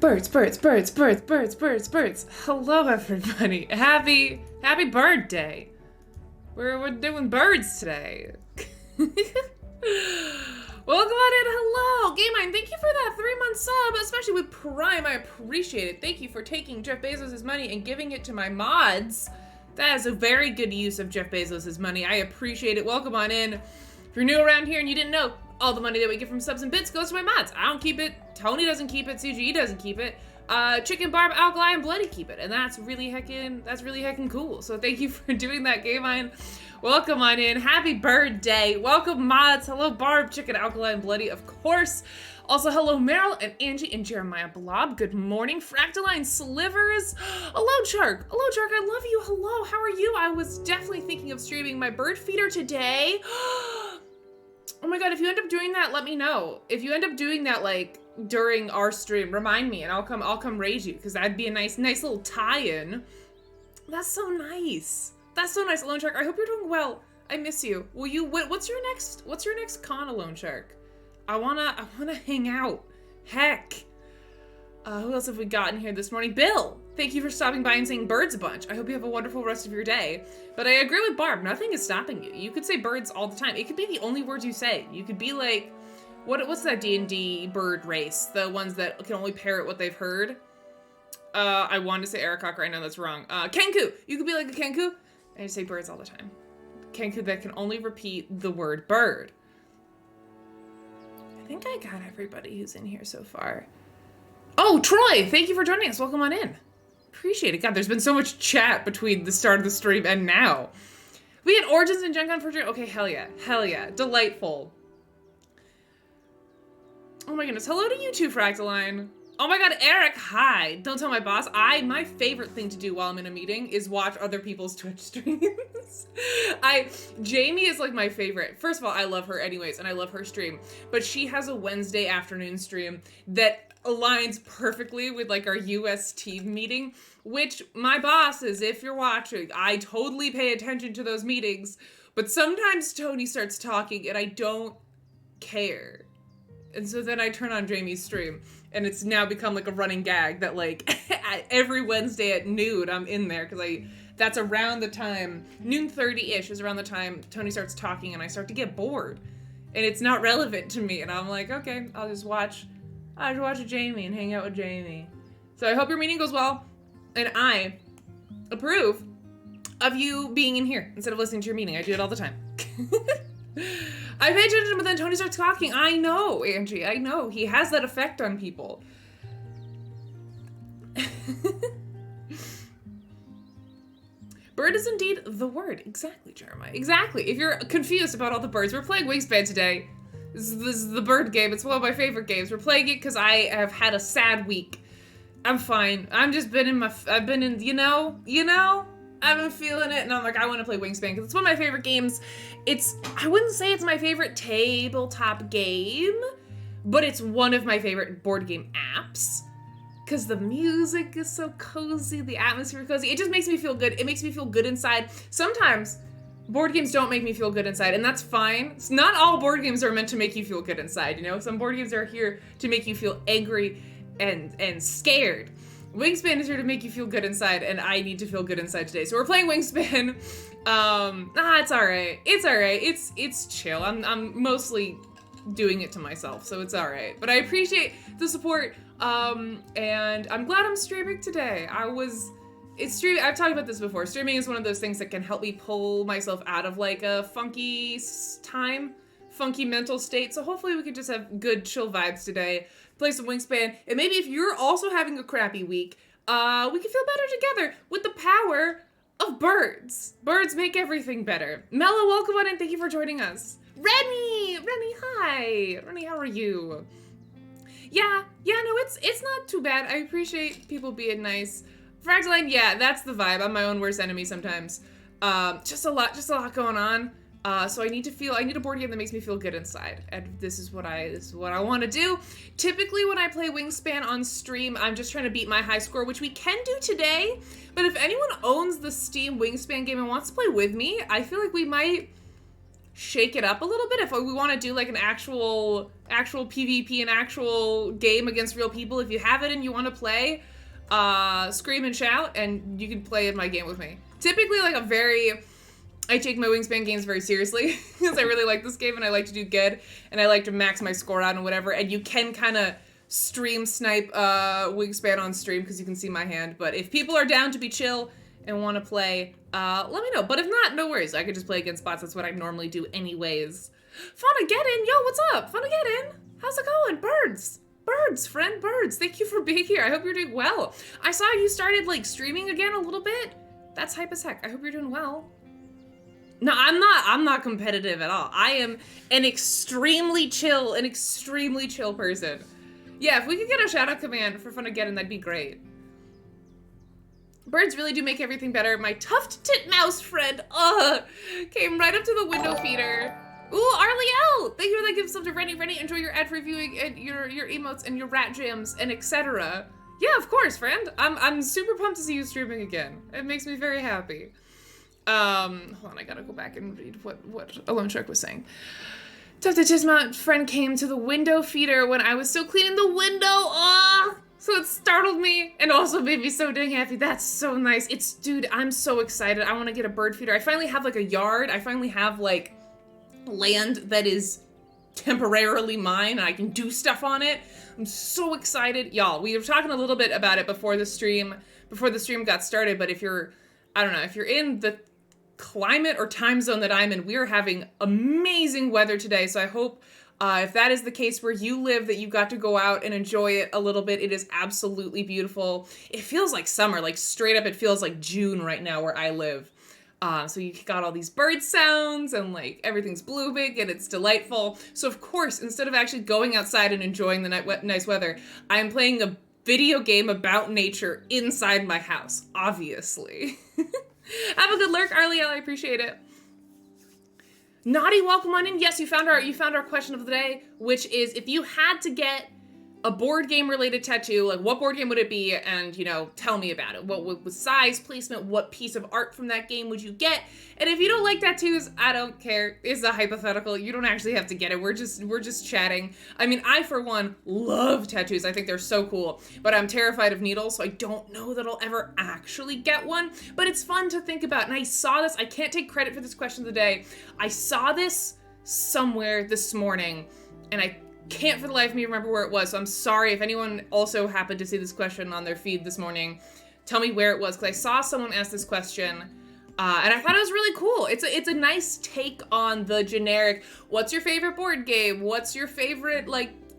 Birds, birds, birds, birds, birds, birds, birds. Hello, everybody. Happy bird day. We're doing birds today. Welcome on in. Hello, Gamine. Thank you for that 3-month sub, especially with Prime. I appreciate it. Thank you for taking Jeff Bezos' money and giving it to my mods. That is a very good use of Jeff Bezos' money. I appreciate it. Welcome on in. If you're new around here and you didn't know, all the money that we get from subs and bits goes to my mods. I don't keep it. Tony doesn't keep it. CGE doesn't keep it. Chicken, Barb, Alkali, and Bloody keep it. And that's really heckin' cool. So thank you for doing that, Gamine. Welcome on in. Happy bird day. Welcome, mods. Hello, Barb, Chicken, Alkali, and Bloody, of course. Also, hello, Meryl and Angie and Jeremiah Blob. Good morning. Fractaline Slivers. Hello, Chark. Hello, Chark. I love you. Hello. How are you? I was definitely thinking of streaming my bird feeder today. Oh my god, if you end up doing that, let me know. If you end up doing that, like, during our stream, remind me and I'll come raid you, because that'd be a nice little tie-in. That's so nice. That's so nice, Alone Shark. I hope you're doing well. I miss you. Will you, what's your next con, Alone Shark? I wanna hang out. Heck. Who else have we got in here this morning? Bill, thank you for stopping by and saying birds a bunch. I hope you have a wonderful rest of your day. But I agree with Barb, nothing is stopping you. You could say birds all the time. It could be the only words you say. You could be like, what's that D&D bird race? The ones that can only parrot what they've heard? I wanted to say Aracocker, I know that's wrong. Kenku! You could be like a Kenku, and you say birds all the time. Kenku that can only repeat the word bird. I think I got everybody who's in here so far. Oh, Troy, thank you for joining us. Welcome on in. Appreciate it. God, there's been so much chat between the start of the stream and now. We had Origins and Gen Con for okay, hell yeah. Hell yeah. Delightful. Oh my goodness. Hello to you too, Fractaline. Oh my god, Eric, hi. Don't tell my boss. My favorite thing to do while I'm in a meeting is watch other people's Twitch streams. Jamie is like my favorite. First of all, I love her anyways, and I love her stream. But she has a Wednesday afternoon stream that aligns perfectly with like our US team meeting, which my boss is, if you're watching, I totally pay attention to those meetings, but sometimes Tony starts talking and I don't care. And so then I turn on Jamie's stream, and it's now become like a running gag that like every Wednesday at noon I'm in there, because that's around the time, noon 30-ish is around the time Tony starts talking and I start to get bored. And it's not relevant to me, and I'm like, okay, I'll just watch Jamie and hang out with Jamie. So I hope your meeting goes well, and I approve of you being in here instead of listening to your meeting. I do it all the time. I pay attention, but then Tony starts talking. I know, Angie, I know. He has that effect on people. Bird is indeed the word. Exactly, Jeremiah. Exactly. If you're confused about all the birds, we're playing Wingspan today. This is the bird game. It's one of my favorite games. We're playing it because I have had a sad week. I'm fine. I've been feeling it, and I'm like, I want to play Wingspan because it's one of my favorite games. I wouldn't say it's my favorite tabletop game, but it's one of my favorite board game apps because the music is so cozy, the atmosphere is cozy. It just makes me feel good. It makes me feel good inside. Sometimes board games don't make me feel good inside, and that's fine. Not all board games are meant to make you feel good inside, you know? Some board games are here to make you feel angry and scared. Wingspan is here to make you feel good inside, and I need to feel good inside today. So we're playing Wingspan. It's alright. It's alright. It's chill. I'm mostly doing it to myself, so it's alright. But I appreciate the support, and I'm glad I'm streaming today. I've talked about this before. Streaming is one of those things that can help me pull myself out of like a funky mental state. So hopefully we could just have good chill vibes today. Play some Wingspan, and maybe if you're also having a crappy week, we can feel better together with the power of birds. Birds make everything better. Mella, welcome on in. Thank you for joining us. Rennie, hi. Rennie, how are you? Yeah, no, it's not too bad. I appreciate people being nice. Fractaline, yeah, that's the vibe. I'm my own worst enemy sometimes. Just a lot going on. So I need a board game that makes me feel good inside, and this is what I want to do. Typically when I play Wingspan on stream, I'm just trying to beat my high score, which we can do today, but if anyone owns the Steam Wingspan game and wants to play with me, I feel like we might shake it up a little bit, if we want to do like an actual PvP, an actual game against real people, if you have it and you want to play, scream and shout, and you can play in my game with me. Typically, like I take my Wingspan games very seriously because I really like this game and I like to do good and I like to max my score out and whatever. And you can kind of stream snipe Wingspan on stream because you can see my hand. But if people are down to be chill and want to play, let me know. But if not, no worries. I could just play against bots. That's what I normally do anyways. Funageddon, yo, what's up? Funageddon, how's it going? Birds, friend, birds. Thank you for being here. I hope you're doing well. I saw you started like streaming again a little bit. That's hype as heck. I hope you're doing well. No, I'm not competitive at all. I am an extremely chill person. Yeah, if we could get a shout out command for Funageddon, that'd be great. Birds really do make everything better. My tuft tit mouse friend, came right up to the window feeder. Ooh, Arliel! Thank you for that gift sub to Rennie. Rennie, enjoy your ad reviewing and your emotes and your rat jams and etc. Yeah, of course, friend. I'm super pumped to see you streaming again. It makes me very happy. Hold on, I gotta go back and read what Alone Shark was saying. Tufted Tisma friend came to the window feeder when I was still cleaning the window. So it startled me and also made me so dang happy. That's so nice. Dude, I'm so excited. I want to get a bird feeder. I finally have like a yard. I finally have like land that is temporarily mine and I can do stuff on it. I'm so excited. Y'all, we were talking a little bit about it before the stream got started, but if you're in the climate or time zone that I'm in, we're having amazing weather today. So I hope if that is the case where you live, that you got to go out and enjoy it a little bit. It is absolutely beautiful. It feels like summer, like straight up, it feels like June right now where I live. So you got all these bird sounds and like everything's blooming and it's delightful. So of course, instead of actually going outside and enjoying the nice weather, I'm playing a video game about nature inside my house, obviously. Have a good lurk, Arliel. I appreciate it. Naughty, welcome on in. Yes, you found our question of the day, which is if you had to get a board game related tattoo, like what board game would it be? And, tell me about it. What size, placement, what piece of art from that game would you get? And if you don't like tattoos, I don't care. It's a hypothetical. You don't actually have to get it. We're just chatting. I mean, I, for one, love tattoos. I think they're so cool, but I'm terrified of needles, so I don't know that I'll ever actually get one, but it's fun to think about. And I saw this, I can't take credit for this question of the day. I saw this somewhere this morning, and I can't for the life of me remember where it was, so I'm sorry if anyone also happened to see this question on their feed this morning. Tell me where it was, because I saw someone ask this question, and I thought it was really cool. It's a nice take on the generic, what's your favorite board game? What's your favorite,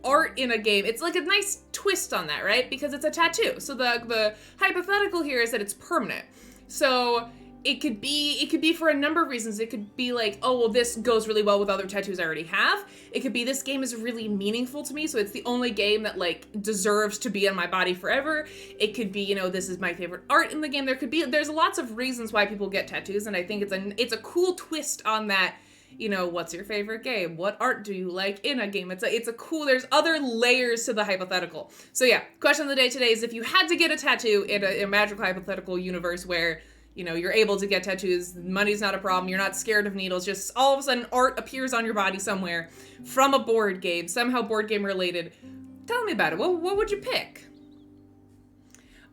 art in a game? It's like a nice twist on that, right? Because it's a tattoo. So the hypothetical here is that it's permanent. So it could be for a number of reasons. It could be like, oh, well, this goes really well with other tattoos I already have. It could be this game is really meaningful to me, so it's the only game that deserves to be on my body forever. It could be, this is my favorite art in the game. There's lots of reasons why people get tattoos, and I think it's a cool twist on that. What's your favorite game? What art do you like in a game? It's a cool, there's other layers to the hypothetical. So yeah, question of the day today is if you had to get a tattoo in a magical hypothetical universe where you're able to get tattoos, money's not a problem, you're not scared of needles, just all of a sudden art appears on your body somewhere from a board game, somehow board game related. Tell me about it. What would you pick?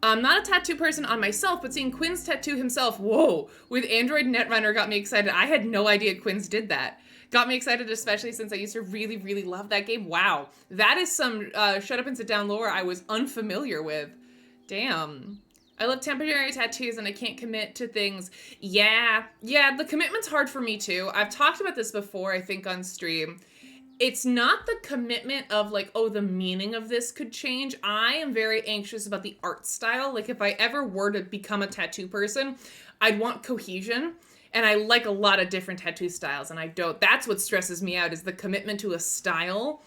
I'm not a tattoo person on myself, but seeing Quinn's tattoo himself, whoa, with Android Netrunner got me excited. I had no idea Quinn's did that. Got me excited, especially since I used to really, really love that game. Wow, that is some shut up and sit down lore I was unfamiliar with. Damn. I love temporary tattoos and I can't commit to things. Yeah, the commitment's hard for me too. I've talked about this before, I think, on stream. It's not the commitment of the meaning of this could change. I am very anxious about the art style. If I ever were to become a tattoo person, I'd want cohesion. And I like a lot of different tattoo styles, and I don't. That's what stresses me out, is the commitment to a style.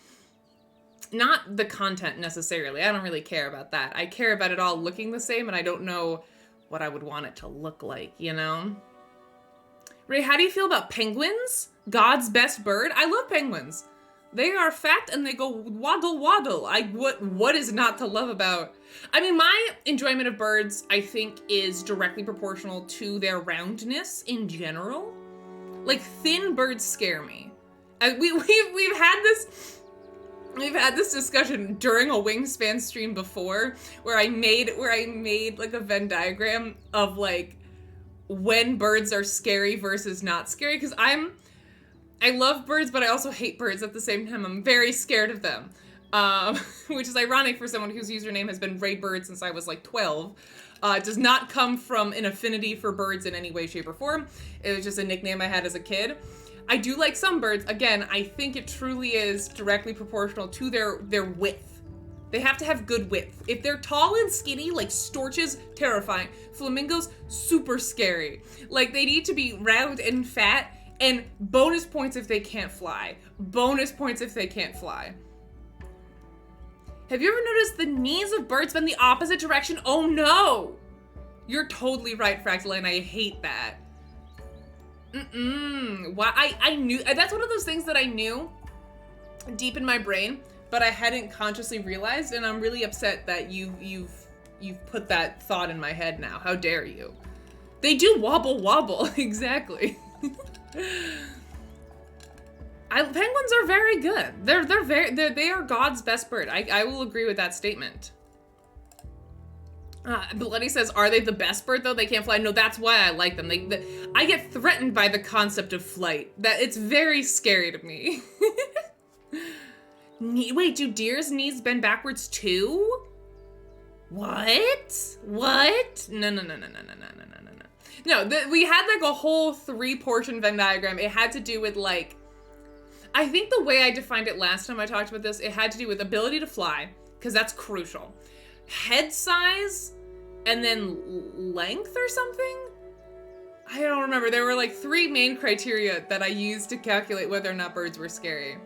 Not the content necessarily. I don't really care about that. I care about it all looking the same, and I don't know what I would want it to look like, Ray, how do you feel about penguins? God's best bird? I love penguins. They are fat and they go waddle waddle. What is not to love about? I mean, my enjoyment of birds, I think, is directly proportional to their roundness in general. Like, thin birds scare me. We've had this discussion during a Wingspan stream before, where I made like a Venn diagram of like when birds are scary versus not scary, because I love birds, but I also hate birds at the same time. I'm very scared of them, which is ironic for someone whose username has been Ray Bird since I was like 12. It does not come from an affinity for birds in any way, shape, or form. It was just a nickname I had as a kid. I do like some birds. Again, I think it truly is directly proportional to their width. They have to have good width. If they're tall and skinny, like storches, terrifying. Flamingos, super scary. Like, they need to be round and fat, and bonus points if they can't fly. Bonus points if they can't fly. Have you ever noticed the knees of birds bend the opposite direction? Oh no! You're totally right, Fractaline. I hate that. Why? I knew, that's one of those things that I knew deep in my brain, but I hadn't consciously realized, and I'm really upset that you've put that thought in my head now. How dare you? They do wobble wobble, exactly. Penguins are very good. They are God's best bird. I will agree with that statement. Bloody says, are they the best bird though? They can't fly. No, that's why I like them. I get threatened by the concept of flight. That it's very scary to me. Wait, do deer's knees bend backwards too? What? No. No, we had like a whole 3-portion Venn diagram. It had to do with like, I think the way I defined it last time I talked about this, it had to do with ability to fly, because that's crucial. Head size, and then length or something? I don't remember. There were like 3 main criteria that I used to calculate whether or not birds were scary.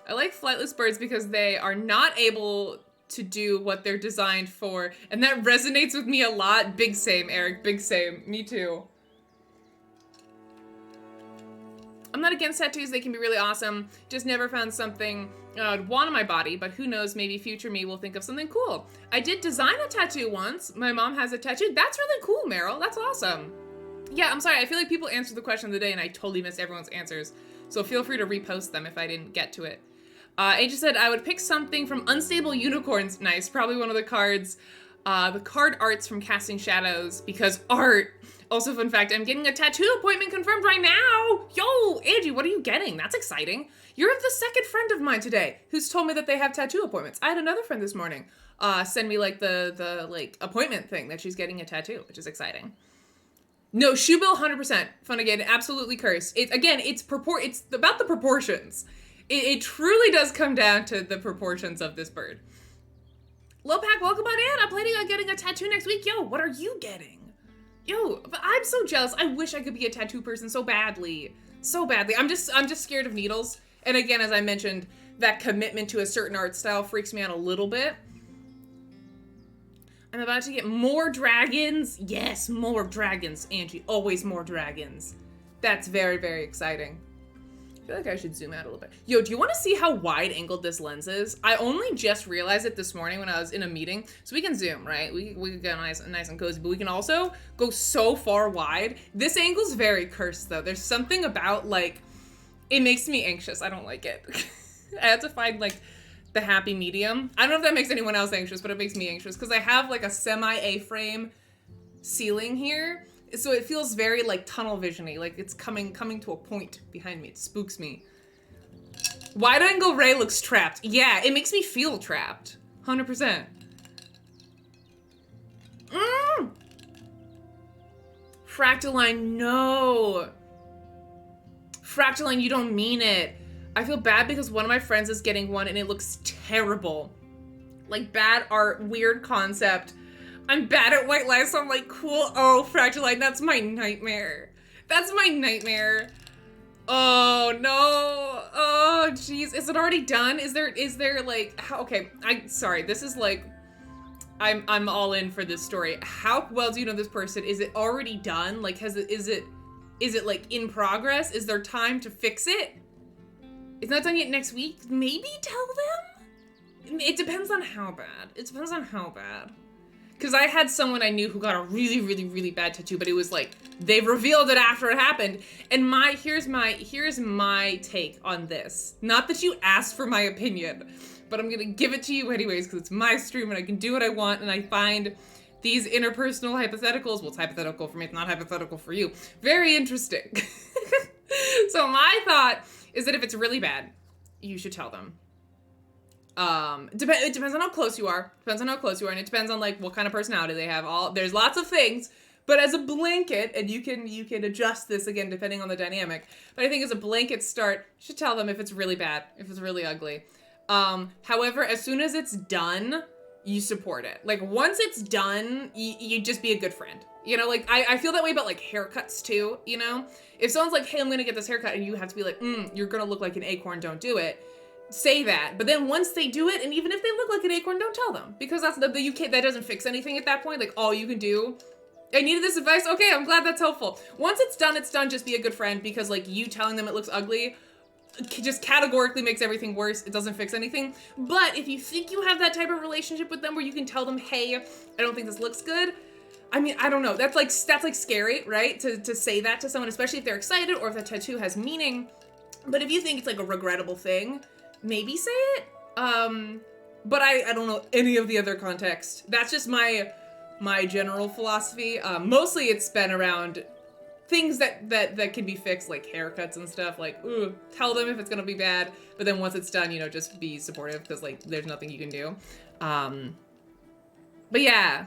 I like flightless birds because they are not able to do what they're designed for, and that resonates with me a lot. Big same, Eric. Big same. Me too. I'm not against tattoos. They can be really awesome. Just never found something I'd want on my body, but who knows, maybe future me will think of something cool. I did design a tattoo once. My mom has a tattoo. That's really cool, Meryl. That's awesome. Yeah, I'm sorry. I feel like people answered the question of the day and I totally missed everyone's answers. So feel free to repost them if I didn't get to it. Asia said, I would pick something from Unstable Unicorns. Nice. Probably one of the cards. The card arts from Casting Shadows, because art. Also, fun fact, I'm getting a tattoo appointment confirmed right now. Yo, Angie, what are you getting? That's exciting. You're the second friend of mine today who's told me that they have tattoo appointments. I had another friend this morning send me like the like appointment thing that she's getting a tattoo, which is exciting. No, Shoebill 100%. Fun again, absolutely cursed. It's about the proportions. It truly does come down to the proportions of this bird. Lopac, welcome on in. I'm planning on getting a tattoo next week. Yo, what are you getting? Yo, I'm so jealous. I wish I could be a tattoo person so badly. So badly. I'm just scared of needles. And again, as I mentioned, that commitment to a certain art style freaks me out a little bit. I'm about to get more dragons. Yes, more dragons, Angie. Always more dragons. That's very, very exciting. I feel like I should zoom out a little bit. Yo, do you want to see how wide-angled this lens is? I only just realized it this morning when I was in a meeting. So we can zoom, right? We can get nice and cozy, but we can also go so far wide. This angle's very cursed, though. There's something about, like, it makes me anxious. I don't like it. I have to find, like, the happy medium. I don't know if that makes anyone else anxious, but it makes me anxious because I have, like, a semi-A-frame ceiling here. So it feels very like tunnel vision-y, like it's coming to a point behind me. It spooks me. Wide angle Ray looks trapped. Yeah, it makes me feel trapped. 100%. Fractaline, no. Fractaline, you don't mean it. I feel bad because one of my friends is getting one and it looks terrible. Like bad art, weird concept. I'm bad at white lies, so I'm like, cool. Oh, Fractaline, that's my nightmare. That's my nightmare. Oh, no. Oh, jeez. Is it already done? Is there like, how, okay, sorry, this is like, I'm all in for this story. How well do you know this person? Is it already done? Like, is it like in progress? Is there time to fix it? It's not done yet next week? Maybe tell them? It depends on how bad. It depends on how bad. Because I had someone I knew who got a really, really, really bad tattoo, but it was like, they revealed it after it happened. And here's my take on this. Not that you asked for my opinion, but I'm gonna give it to you anyways, because it's my stream and I can do what I want, and I find these interpersonal hypotheticals, well, it's hypothetical for me, it's not hypothetical for you, very interesting. So my thought is that if it's really bad, you should tell them. It depends on how close you are. And it depends on like what kind of personality they have. There's lots of things, but as a blanket, and you can adjust this again depending on the dynamic. But I think as a blanket start, you should tell them if it's really bad, if it's really ugly. However, as soon as it's done, you support it. Like once it's done, you just be a good friend. You know, like I feel that way about like haircuts too. You know, if someone's like, "Hey, I'm gonna get this haircut," and you have to be like, "You're gonna look like an acorn. Don't do it." Say that, but then once they do it, and even if they look like an acorn, don't tell them, because that's you can't, that doesn't fix anything at that point. Like all you can do, I needed this advice. Okay, I'm glad that's helpful. Once it's done, it's done. Just be a good friend, because like you telling them it looks ugly just categorically makes everything worse. It doesn't fix anything. But if you think you have that type of relationship with them where you can tell them, "Hey, I don't think this looks good." I mean, I don't know. That's like scary, right? To say that to someone, especially if they're excited or if the tattoo has meaning. But if you think it's like a regrettable thing, maybe say it. But I don't know any of the other context. That's just my general philosophy. Mostly it's been around things that can be fixed, like haircuts and stuff. Like, tell them if it's gonna be bad, but then once it's done, you know, just be supportive, because like there's nothing you can do. But yeah.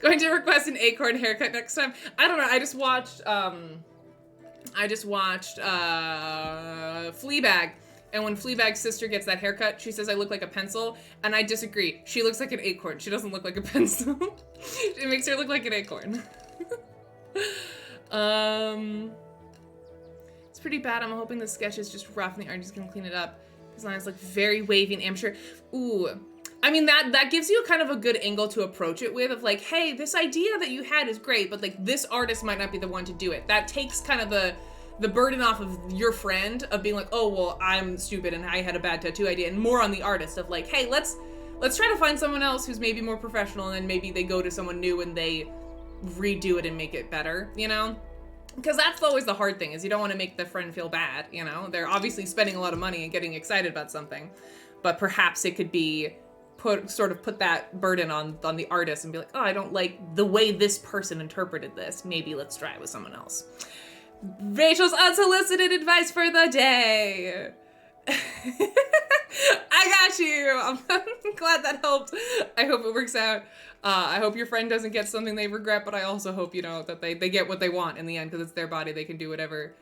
Going to request an acorn haircut next time. I don't know. I just watched Fleabag, and when Fleabag's sister gets that haircut, she says I look like a pencil, and I disagree. She looks like an acorn. She doesn't look like a pencil. It makes her look like an acorn. It's pretty bad. I'm hoping the sketch is just rough and the artist can clean it up. His line is like very wavy and amateur. Ooh. I mean, that gives you kind of a good angle to approach it with, of like, hey, this idea that you had is great, but like this artist might not be the one to do it. That takes kind of the burden off of your friend of being like, oh, well, I'm stupid and I had a bad tattoo idea, and more on the artist of like, hey, let's try to find someone else who's maybe more professional, and then maybe they go to someone new and they redo it and make it better, you know? Because that's always the hard thing, is you don't want to make the friend feel bad, you know? They're obviously spending a lot of money and getting excited about something, but perhaps it could be put that burden on the artist and be like, oh, I don't like the way this person interpreted this. Maybe let's try it with someone else. Rachel's unsolicited advice for the day. I got you. I'm glad that helped. I hope it works out. I hope your friend doesn't get something they regret, but I also hope, you know, that they get what they want in the end, because it's their body. They can do whatever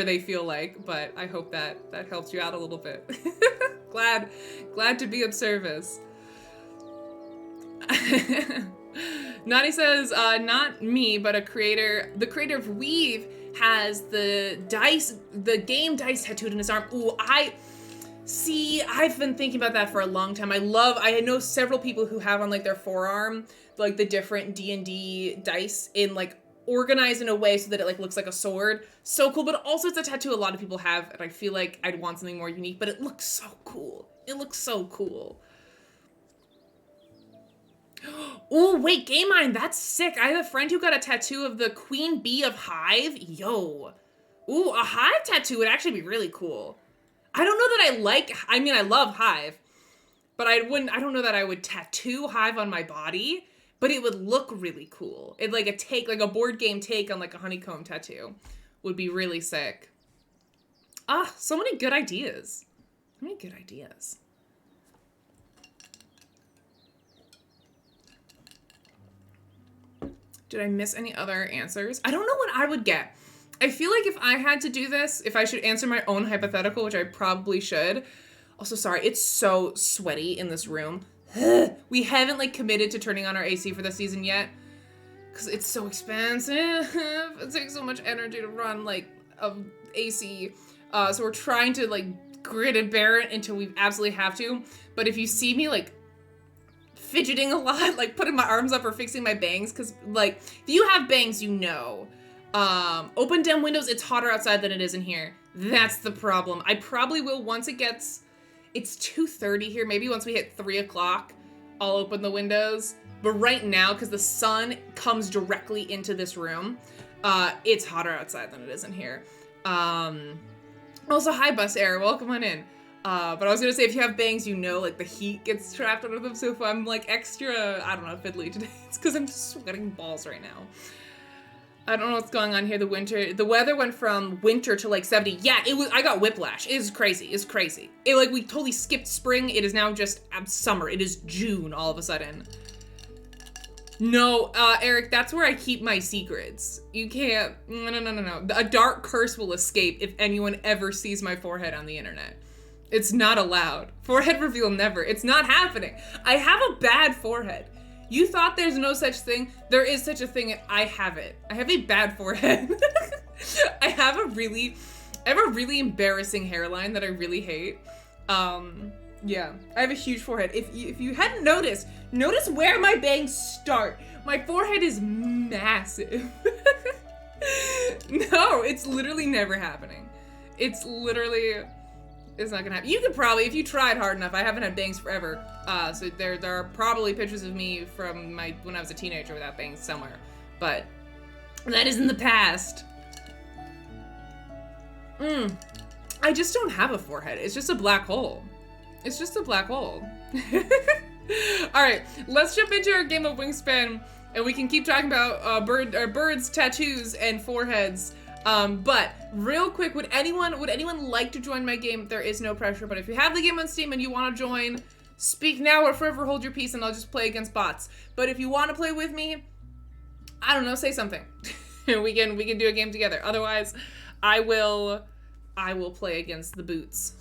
they feel like, but I hope that helps you out a little bit. Glad to be of service. Nani says, not me, but the creator of Weave has the game dice tattooed in his arm. Ooh, I've been thinking about that for a long time. I know several people who have on like their forearm, like the different D&D dice in like organized in a way so that it like looks like a sword. So cool, but also it's a tattoo a lot of people have, and I feel like I'd want something more unique, but it looks so cool. It looks so cool. Oh, wait, Game Mind, that's sick. I have a friend who got a tattoo of the Queen Bee of Hive. Yo. Ooh, a Hive tattoo would actually be really cool. I don't know that I love Hive, but I don't know that I would tattoo Hive on my body, but it would look really cool. It like a board game take on like a honeycomb tattoo would be really sick. So many good ideas. So many good ideas. Did I miss any other answers? I don't know what I would get. I feel like if I had to do this, if I should answer my own hypothetical, which I probably should. Also, sorry, it's so sweaty in this room. We haven't like committed to turning on our AC for the season yet, because it's so expensive. It takes so much energy to run like AC. So we're trying to like grit and bear it until we absolutely have to. But if you see me like fidgeting a lot, like putting my arms up or fixing my bangs, because like if you have bangs, you know. Open dim windows, it's hotter outside than it is in here. That's the problem. I probably will, once it gets It's 2:30 here. Maybe once we hit 3 o'clock, I'll open the windows. But right now, because the sun comes directly into this room, it's hotter outside than it is in here. Also, hi, Bus Air. Welcome on in. But I was gonna say, if you have bangs, you know, like, the heat gets trapped under them. So if I'm, like, extra, I don't know, fiddly today, it's because I'm just sweating balls right now. I don't know what's going on here. The weather went from winter to, like, 70. Yeah, I got whiplash. It is crazy. It's crazy. We totally skipped spring. It is now just summer. It is June all of a sudden. No, Eric, that's where I keep my secrets. You can't, no. A dark curse will escape if anyone ever sees my forehead on the internet. It's not allowed. Forehead reveal never. It's not happening. I have a bad forehead. You thought there's no such thing? There is such a thing, and I have it. I have a bad forehead. I have a really embarrassing hairline that I really hate. Yeah, I have a huge forehead. If you hadn't noticed, notice where my bangs start. My forehead is massive. No, it's literally never happening. It's not gonna happen. You could probably, if you tried hard enough, I haven't had bangs forever. So there are probably pictures of me from when I was a teenager without bangs somewhere. But that is in the past. I just don't have a forehead. It's just a black hole. It's just a black hole. All right, let's jump into our game of Wingspan, and we can keep talking about birds, tattoos, and foreheads. But real quick, would anyone like to join my game? There is no pressure, but if you have the game on Steam and you want to join, speak now or forever hold your peace, and I'll just play against bots. But if you want to play with me, I don't know, say something. we can do a game together. Otherwise, I will play against the boots.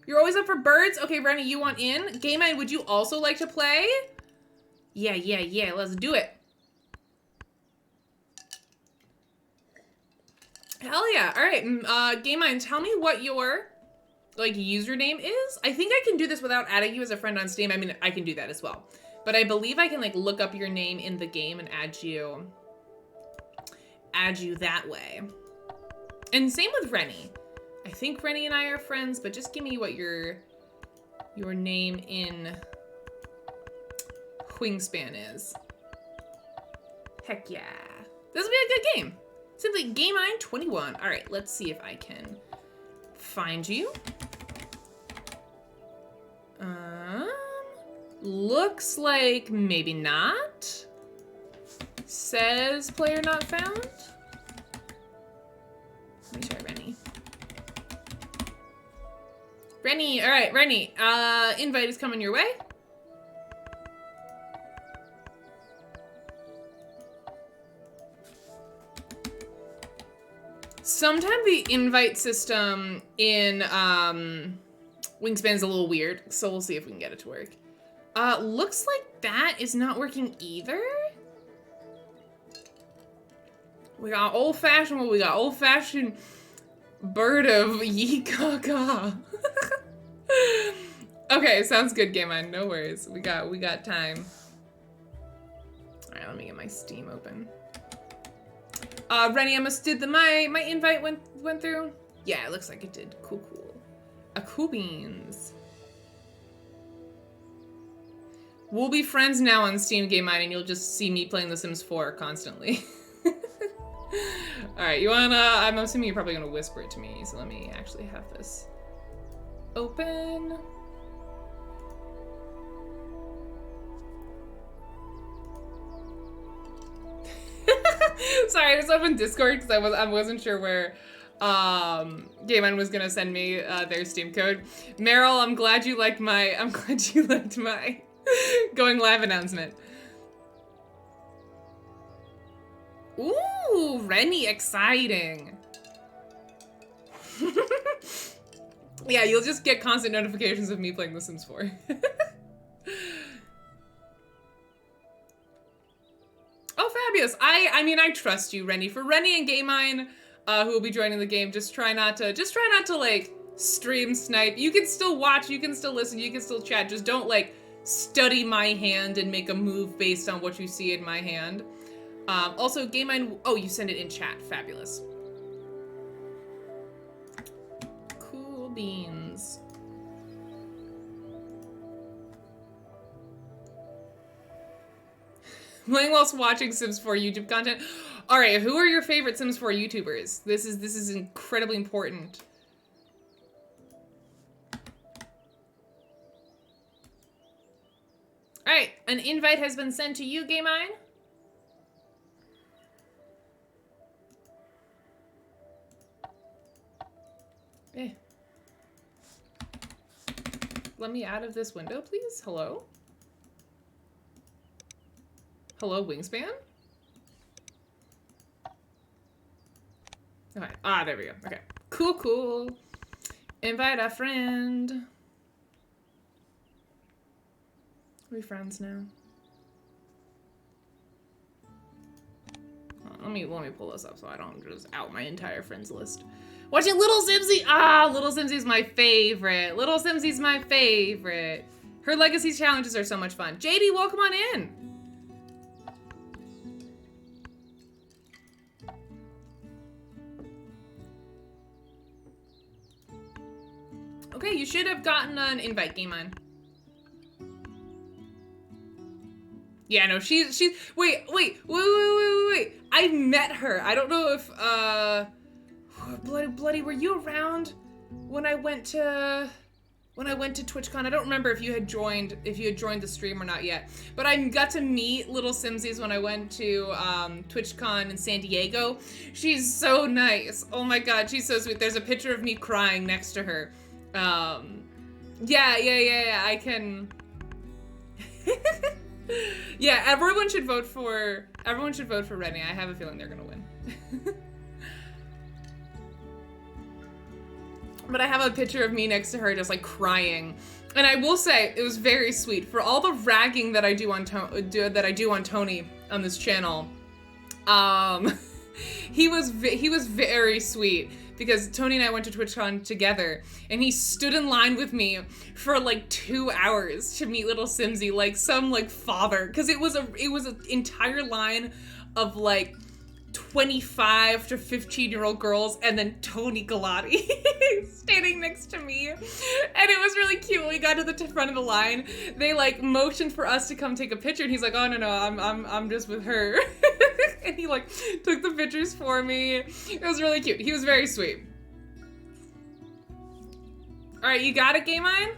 You're always up for birds? Okay, Rennie, you want in? Game Mind, would you also like to play? Yeah, let's do it. Hell yeah. All right, Game Mind, tell me what your, username is. I think I can do this without adding you as a friend on Steam. I mean, I can do that as well. But I believe I can, look up your name in the game and add you that way. And same with Rennie. I think Rennie and I are friends, but just give me what your name in Wingspan is. Heck yeah. This will be a good game. Simply Game Mind 21. All right, let's see if I can find you. Looks like maybe not. Says player not found. Let me try Rennie. Rennie, all right, Rennie, invite is coming your way. Sometimes the invite system in Wingspan is a little weird, so we'll see if we can get it to work. Looks like that is not working either. We got old-fashioned bird of yee gaga. Okay, sounds good, Game On. No worries. We got time. All right, let me get my Steam open. Rennie, did my invite went through? Yeah, it looks like it did. Cool. Cool beans. We'll be friends now on Steam, Game On, and you'll just see me playing The Sims 4 constantly. All right, you wanna? I'm assuming you're probably gonna whisper it to me, so let me actually have this open. Sorry, I just opened Discord because I wasn't sure where Game On was gonna send me their Steam code. Meryl, I'm glad you liked my going live announcement. Ooh, Rennie, exciting. Yeah, you'll just get constant notifications of me playing The Sims 4. Oh, fabulous. I mean, I trust you, Rennie. For Rennie and Gamine, who will be joining the game, just try not to like stream snipe. You can still watch, you can still listen, you can still chat. Just don't like study my hand and make a move based on what you see in my hand. Also, Game Mine. Oh, you send it in chat. Fabulous. Cool beans. Playing whilst watching Sims 4 YouTube content. All right, who are your favorite Sims 4 YouTubers? This is incredibly important. All right, an invite has been sent to you, Game Mine. Let me out of this window, please. Hello? Hello, Wingspan? Okay. Ah, there we go. Okay. Cool, cool. Invite a friend. Are we friends now? Let me pull this up so I don't just out my entire friends list. Watching Little Simsy. Ah, Little Simsy's my favorite. Little Simsy's my favorite. Her legacy challenges are so much fun. JD, welcome on in. Okay, you should have gotten an invite, Game On. Yeah, no, she's wait. I met her. I don't know if Bloody, were you around when I went to TwitchCon? I don't remember if you had joined the stream or not yet. But I got to meet Little Simsies when I went to TwitchCon in San Diego. She's so nice. Oh my god, she's so sweet. There's a picture of me crying next to her. Yeah, I can. Yeah, everyone should vote for Rennie. I have a feeling they're gonna win. But I have a picture of me next to her just like crying. And I will say it was very sweet. For all the ragging that I do on Tony on this channel, he was very sweet because Tony and I went to TwitchCon together and he stood in line with me for like 2 hours to meet Little Simsy like some like father, because it was an entire line of like 25 to 15-year-old girls and then Tony Galati standing next to me. And it was really cute. When we got to the front of the line, they like motioned for us to come take a picture and he's like, oh no, I'm just with her. And he like took the pictures for me. It was really cute. He was very sweet. All right, you got it, Game On?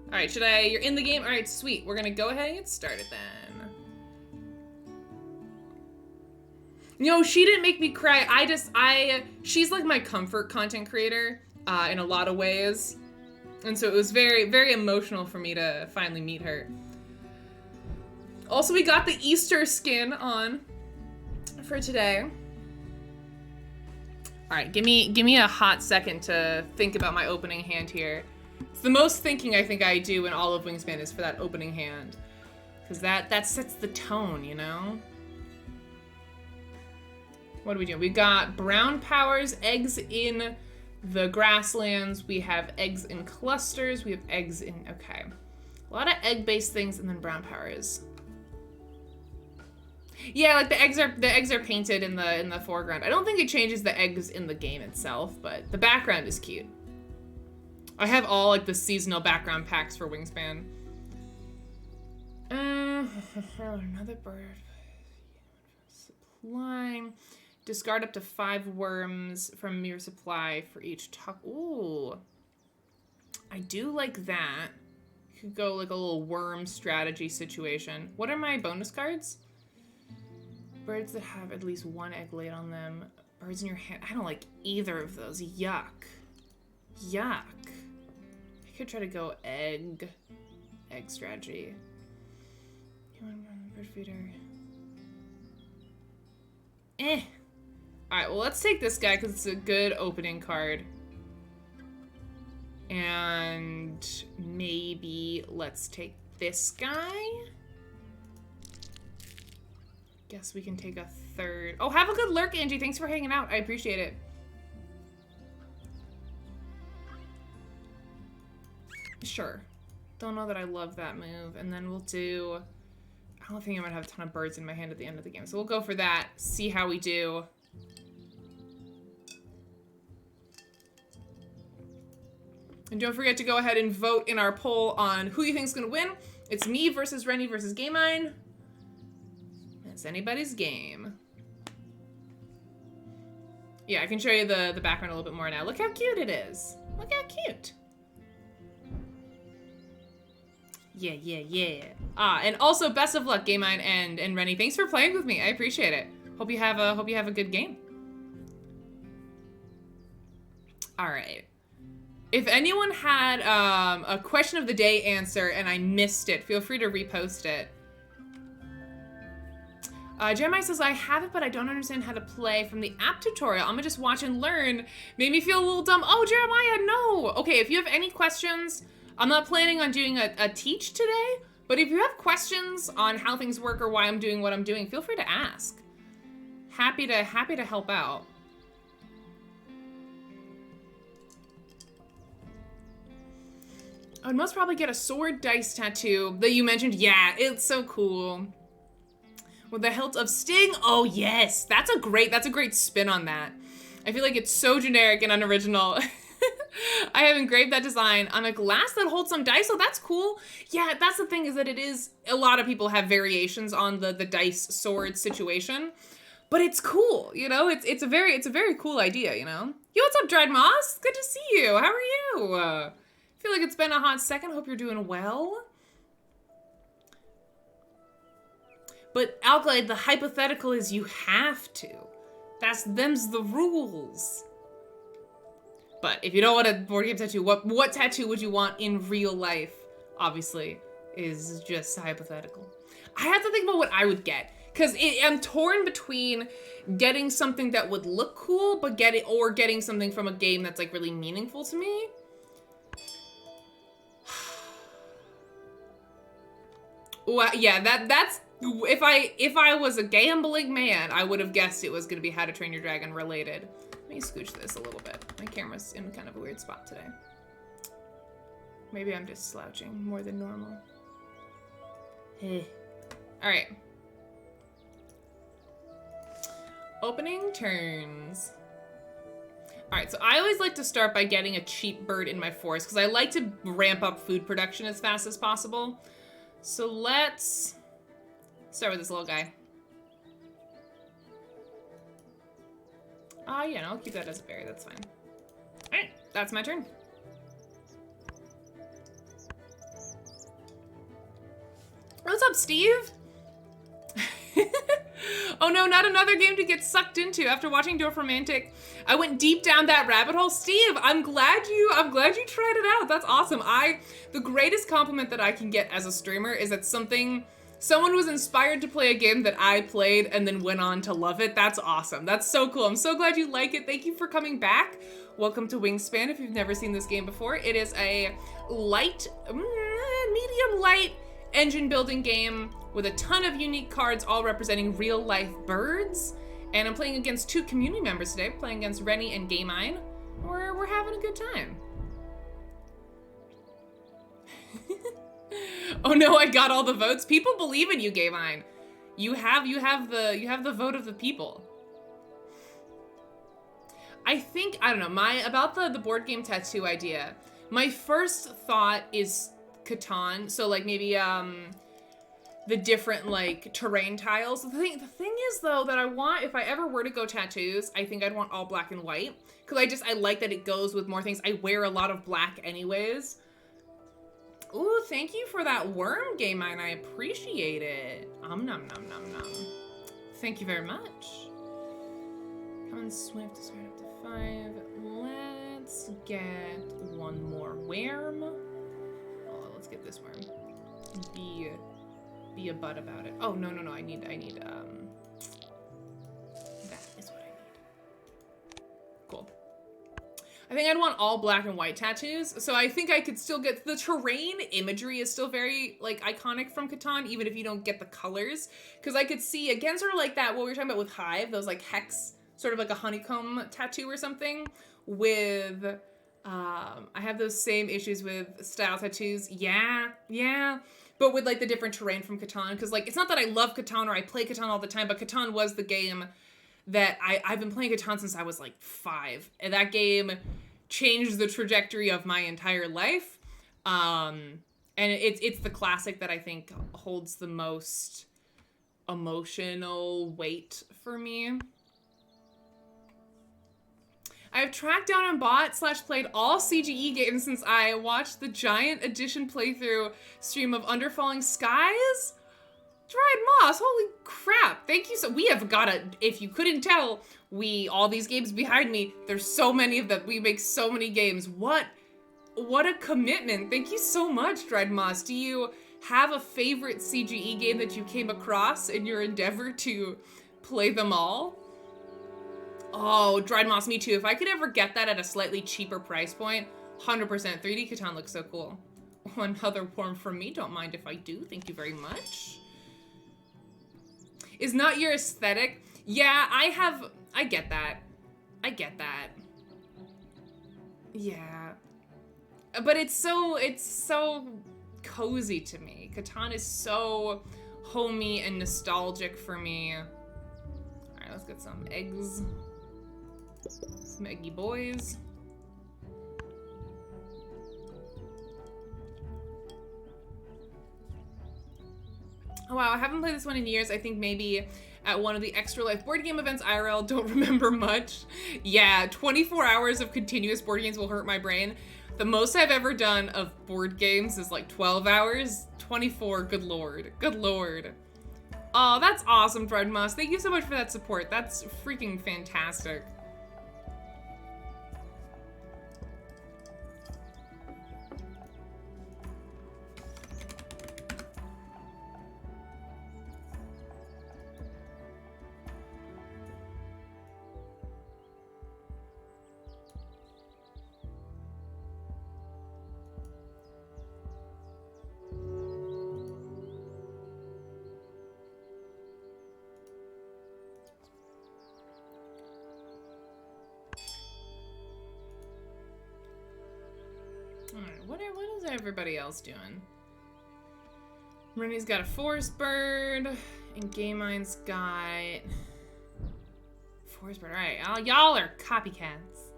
All right, you're in the game? All right, sweet. We're gonna go ahead and get started then. No, she didn't make me cry. She's like my comfort content creator in a lot of ways. And so it was very, very emotional for me to finally meet her. Also, we got the Easter skin on for today. All right, give me a hot second to think about my opening hand here. It's the most thinking I think I do in all of Wingspan is for that opening hand. Because that sets the tone, you know? What do we do? We got brown powers, eggs in the grasslands. We have eggs in clusters. We have eggs in, okay. A lot of egg-based things and then brown powers. Yeah, like the eggs are painted in the foreground. I don't think it changes the eggs in the game itself, but the background is cute. I have all like the seasonal background packs for Wingspan. Another bird. Supply. Discard up to 5 worms from your supply for each tuck. Ooh. I do like that. Could go like a little worm strategy situation. What are my bonus cards? Birds that have at least 1 egg laid on them. Birds in your hand. I don't like either of those. Yuck. Yuck. I could try to go egg strategy. Bird feeder. Alright, well, let's take this guy because it's a good opening card. And maybe let's take this guy. Guess we can take a third. Oh, have a good lurk, Angie. Thanks for hanging out. I appreciate it. Sure. Don't know that I love that move. And then we'll do... I don't think I'm gonna have a ton of birds in my hand at the end of the game. So we'll go for that, see how we do. And don't forget to go ahead and vote in our poll on who you think is gonna win. It's me versus Rennie versus Gamine. It's anybody's game. Yeah, I can show you the background a little bit more now. Look how cute it is. Look how cute. Yeah, yeah, yeah. And also best of luck, Gamine and Rennie. Thanks for playing with me. I appreciate it. Hope you have a good game. All right. If anyone had a question of the day answer and I missed it, feel free to repost it. Jeremiah says, I have it, but I don't understand how to play from the app tutorial. I'm gonna just watch and learn. Made me feel a little dumb. Oh, Jeremiah, no. Okay, if you have any questions, I'm not planning on doing a teach today, but if you have questions on how things work or why I'm doing what I'm doing, feel free to ask. Happy to help out. I would most probably get a sword dice tattoo that you mentioned. Yeah, it's so cool. With the hilt of Sting. Oh yes, that's a great spin on that. I feel like it's so generic and unoriginal. I have engraved that design on a glass that holds some dice, so that's cool. Yeah, that's the thing, is that it is, a lot of people have variations on the dice sword situation, but it's cool, you know. It's a very cool idea, you know. Yo, what's up, Dried Moss? Good to see you. How are you? I feel like it's been a hot second. Hope you're doing well. But Alkaline, the hypothetical is you have to. Them's the rules. But if you don't want a board game tattoo, what tattoo would you want in real life? Obviously, is just hypothetical. I have to think about what I would get, because I'm torn between getting something that would look cool, but getting something from a game that's like really meaningful to me. Well, yeah, that's if I was a gambling man, I would have guessed it was going to be How to Train Your Dragon related. Let me scooch this a little bit. My camera's in kind of a weird spot today. Maybe I'm just slouching more than normal. Hey. All right. Opening turns. All right, so I always like to start by getting a cheap bird in my forest because I like to ramp up food production as fast as possible. So let's start with this little guy. Yeah, no, I'll keep that as a berry, that's fine. All right, that's my turn. What's up, Steve? Oh no, not another game to get sucked into after watching Dwarf Romantic. I went deep down that rabbit hole. Steve, I'm glad you tried it out. That's awesome. The greatest compliment that I can get as a streamer is that someone was inspired to play a game that I played and then went on to love it. That's awesome. That's so cool. I'm so glad you like it. Thank you for coming back. Welcome to Wingspan if you've never seen this game before. It is a medium light engine building game with a ton of unique cards, all representing real life birds. And I'm playing against two community members today, playing against Rennie and Gamine. We're having a good time. Oh no, I got all the votes. People believe in you, Gamine. You have the vote of the people. I think, I don't know, about the board game tattoo idea. My first thought is Catan, so like maybe the different like terrain tiles. The thing is though that I want, if I ever were to go tattoos, I think I'd want all black and white, because I like that it goes with more things. I wear a lot of black anyways. Ooh, thank you for that worm, Gamine. I appreciate it. Nom nom nom nom. Thank you very much. Come on, Swift to start up to 5. Let's get one more worm. Oh, let's get this worm. Be a butt about it. Oh no. I need that is what I need. Cool. I think I'd want all black and white tattoos, so I think I could still get the terrain imagery is still very like iconic from Catan, even if you don't get the colors, because I could see again sort of like that what we were talking about with Hive, those like hex, sort of like a honeycomb tattoo or something. With I have those same issues with style tattoos. Yeah. but with like the different terrain from Catan. Because like, it's not that I love Catan or I play Catan all the time, but Catan was the game that I've been playing Catan since I was like 5. And that game changed the trajectory of my entire life. And it's the classic that I think holds the most emotional weight for me. I've tracked down and bought / played all CGE games since I watched the Giant Edition playthrough stream of Underfalling Skies. Dried Moss, holy crap. Thank you so, we have got a, if you couldn't tell, all these games behind me, there's so many of them, we make so many games. What a commitment. Thank you so much, Dried Moss. Do you have a favorite CGE game that you came across in your endeavor to play them all? Oh, Dried Moss, me too. If I could ever get that at a slightly cheaper price point, 100%. 3D Catan looks so cool. Another warm from me. Don't mind if I do. Thank you very much. Is not your aesthetic? Yeah, I get that. I get that. Yeah. But it's so cozy to me. Catan is so homey and nostalgic for me. All right, let's get some eggs. Some eggy boys. Oh wow, I haven't played this one in years. I think maybe at one of the Extra Life board game events IRL. Don't remember much. Yeah, 24 hours of continuous board games will hurt my brain. The most I've ever done of board games is like 12 hours. 24, good lord. Good lord. Oh, that's awesome, Dread Moss. Thank you so much for that support. That's freaking fantastic. What is everybody else doing? Rennie's got a Forest Bird, and Gamine's got Forest Bird. All right, y'all are copycats.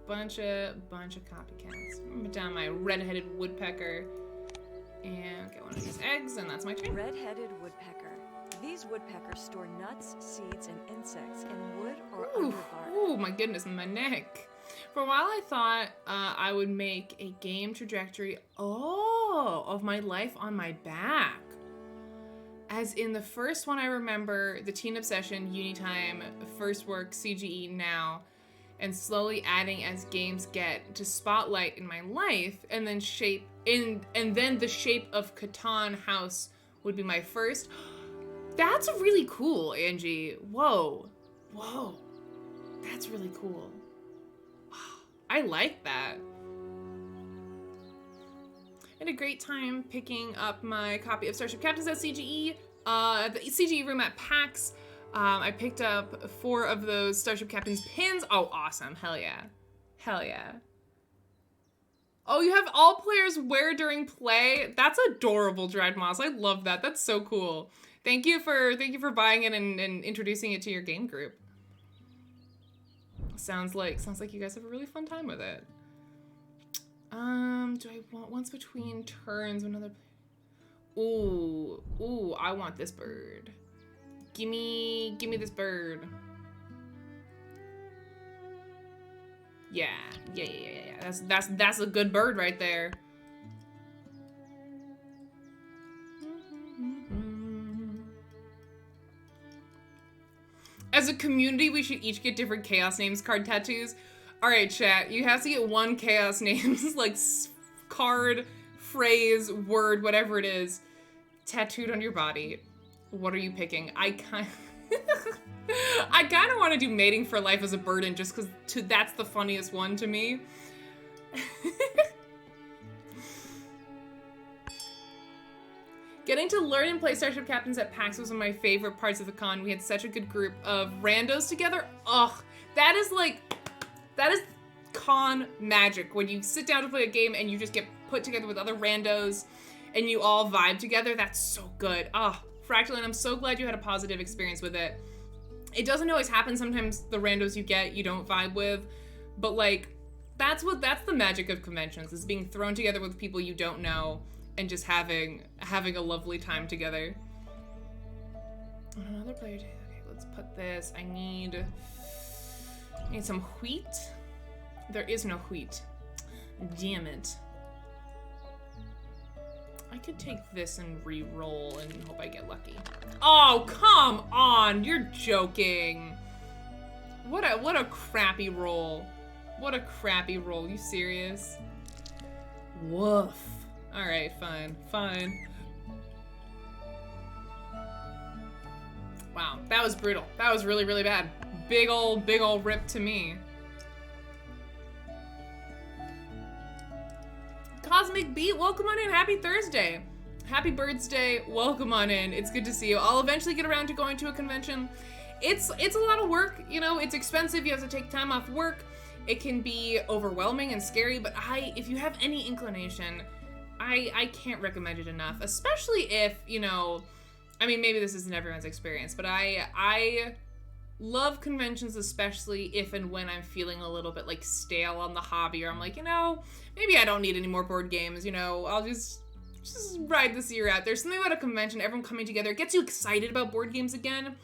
Bunch of copycats. I'm gonna put down my red-headed woodpecker and get one of these eggs, and that's my turn. Red-headed woodpecker. These woodpeckers store nuts, seeds, and insects in wood or under bark. Ooh, my goodness, my neck. For a while, I thought I would make a game trajectory, of my life on my back. As in the first one I remember, the Teen Obsession, Unitime, First Work, CGE Now, and slowly adding as games get to spotlight in my life, and then then the shape of Catan House would be my first. That's really cool, Angie. Whoa. That's really cool. I like that. I had a great time picking up my copy of Starship Captains at CGE. At the CGE room at PAX, I picked up 4 of those Starship Captains pins. Oh, awesome. Hell yeah. Hell yeah. Oh, you have all players wear during play? That's adorable, Dried Moss. I love that. That's so cool. Thank you for buying it and introducing it to your game group. Sounds like you guys have a really fun time with it. Do I want once between turns another player? Ooh, I want this bird. Gimme this bird. Yeah. That's a good bird right there. As a community, we should each get different Chaos Names card tattoos. All right, chat, you have to get one Chaos Names, like card, phrase, word, whatever it is, tattooed on your body. What are you picking? I kind of want to do Mating for Life as a Burden just because that's the funniest one to me. Getting to learn and play Starship Captains at PAX was one of my favorite parts of the con. We had such a good group of randos together. Ugh, that is con magic when you sit down to play a game and you just get put together with other randos and you all vibe together, that's so good. Oh, Fractalin, I'm so glad you had a positive experience with it. It doesn't always happen. Sometimes the randos you get, you don't vibe with, but like, that's the magic of conventions, is being thrown together with people you don't know and just having a lovely time together. Another player. Okay, let's put this. I need some wheat. There is no wheat. Damn it. I could take this and re-roll and hope I get lucky. Oh, come on! You're joking. What a crappy roll. What a crappy roll. You serious? Woof. Alright, fine. Fine. Wow, that was brutal. That was really, really bad. Big ol' rip to me. Cosmic Beat, welcome on in. Happy Thursday. Happy Birds Day. Welcome on in. It's good to see you. I'll eventually get around to going to a convention. It's a lot of work, you know, it's expensive. You have to take time off work. It can be overwhelming and scary, but if you have any inclination, I can't recommend it enough, especially if, you know, I mean, maybe this isn't everyone's experience, but I love conventions, especially if and when I'm feeling a little bit like stale on the hobby, or I'm like, you know, maybe I don't need any more board games, you know, I'll just ride this year out. There's something about a convention, everyone coming together, it gets you excited about board games again,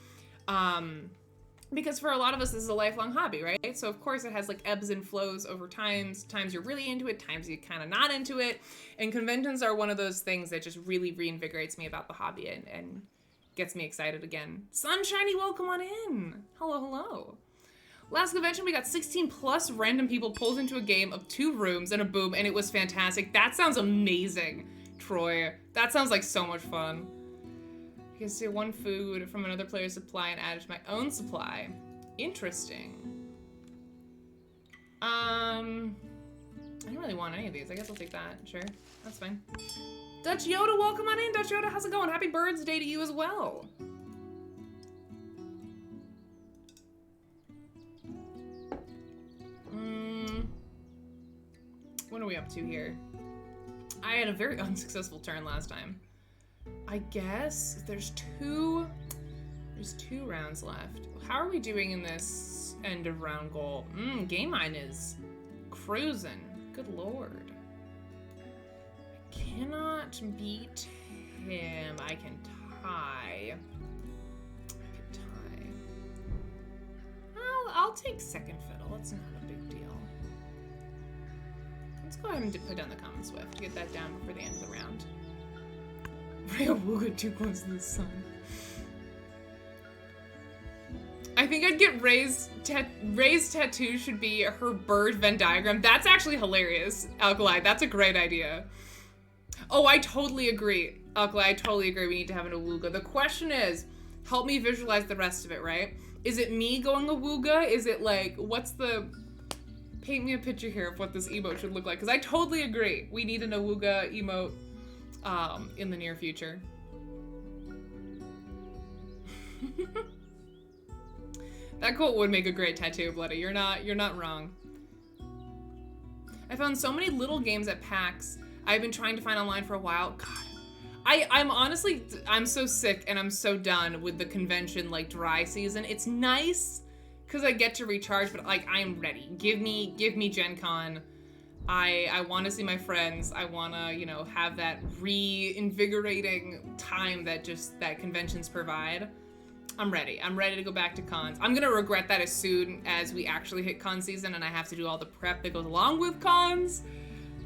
because for a lot of us, this is a lifelong hobby, right? So of course it has like ebbs and flows over times you're really into it, times you're kind of not into it, and conventions are one of those things that just really reinvigorates me about the hobby and gets me excited again. Sunshiny, welcome on in. Hello. Last convention, we got 16 plus random people pulled into a game of 2 rooms and a boom, and it was fantastic. That sounds amazing, Troy. That sounds like so much fun. I can steal 1 food from another player's supply and add it to my own supply. Interesting. I don't really want any of these. I guess I'll take that. Sure, that's fine. Dutch Yoda, welcome on in. Dutch Yoda, how's it going? Happy Birds Day to you as well. What are we up to here? I had a very unsuccessful turn last time. I guess there's 2 rounds left. How are we doing in this end of round goal? Game mine is cruising. Good lord. I cannot beat him. I can tie. I'll take second fiddle. It's not a big deal. Let's go ahead and put down the Common Swift to get that down before the end of the round. Real Wooga too close to the sun. I think I'd get Ray's tattoo should be her bird Venn diagram. That's actually hilarious, Alkali. That's a great idea. Oh, I totally agree. Alkali, I totally agree. We need to have an awooga. The question is, help me visualize the rest of it, right? Is it me going awooga? Is it like, paint me a picture here of what this emote should look like? Because I totally agree. We need an awooga emote in the near future. That quote would make a great tattoo, Bloody. You're not wrong. I found so many little games at PAX I've been trying to find online for a while. God, I'm so sick and I'm so done with the convention like dry season. It's nice because I get to recharge, but like I'm ready. Give me Gen Con. I want to see my friends. I want to, you know, have that reinvigorating time that conventions provide. I'm ready. I'm ready to go back to cons. I'm gonna regret that as soon as we actually hit con season and I have to do all the prep that goes along with cons.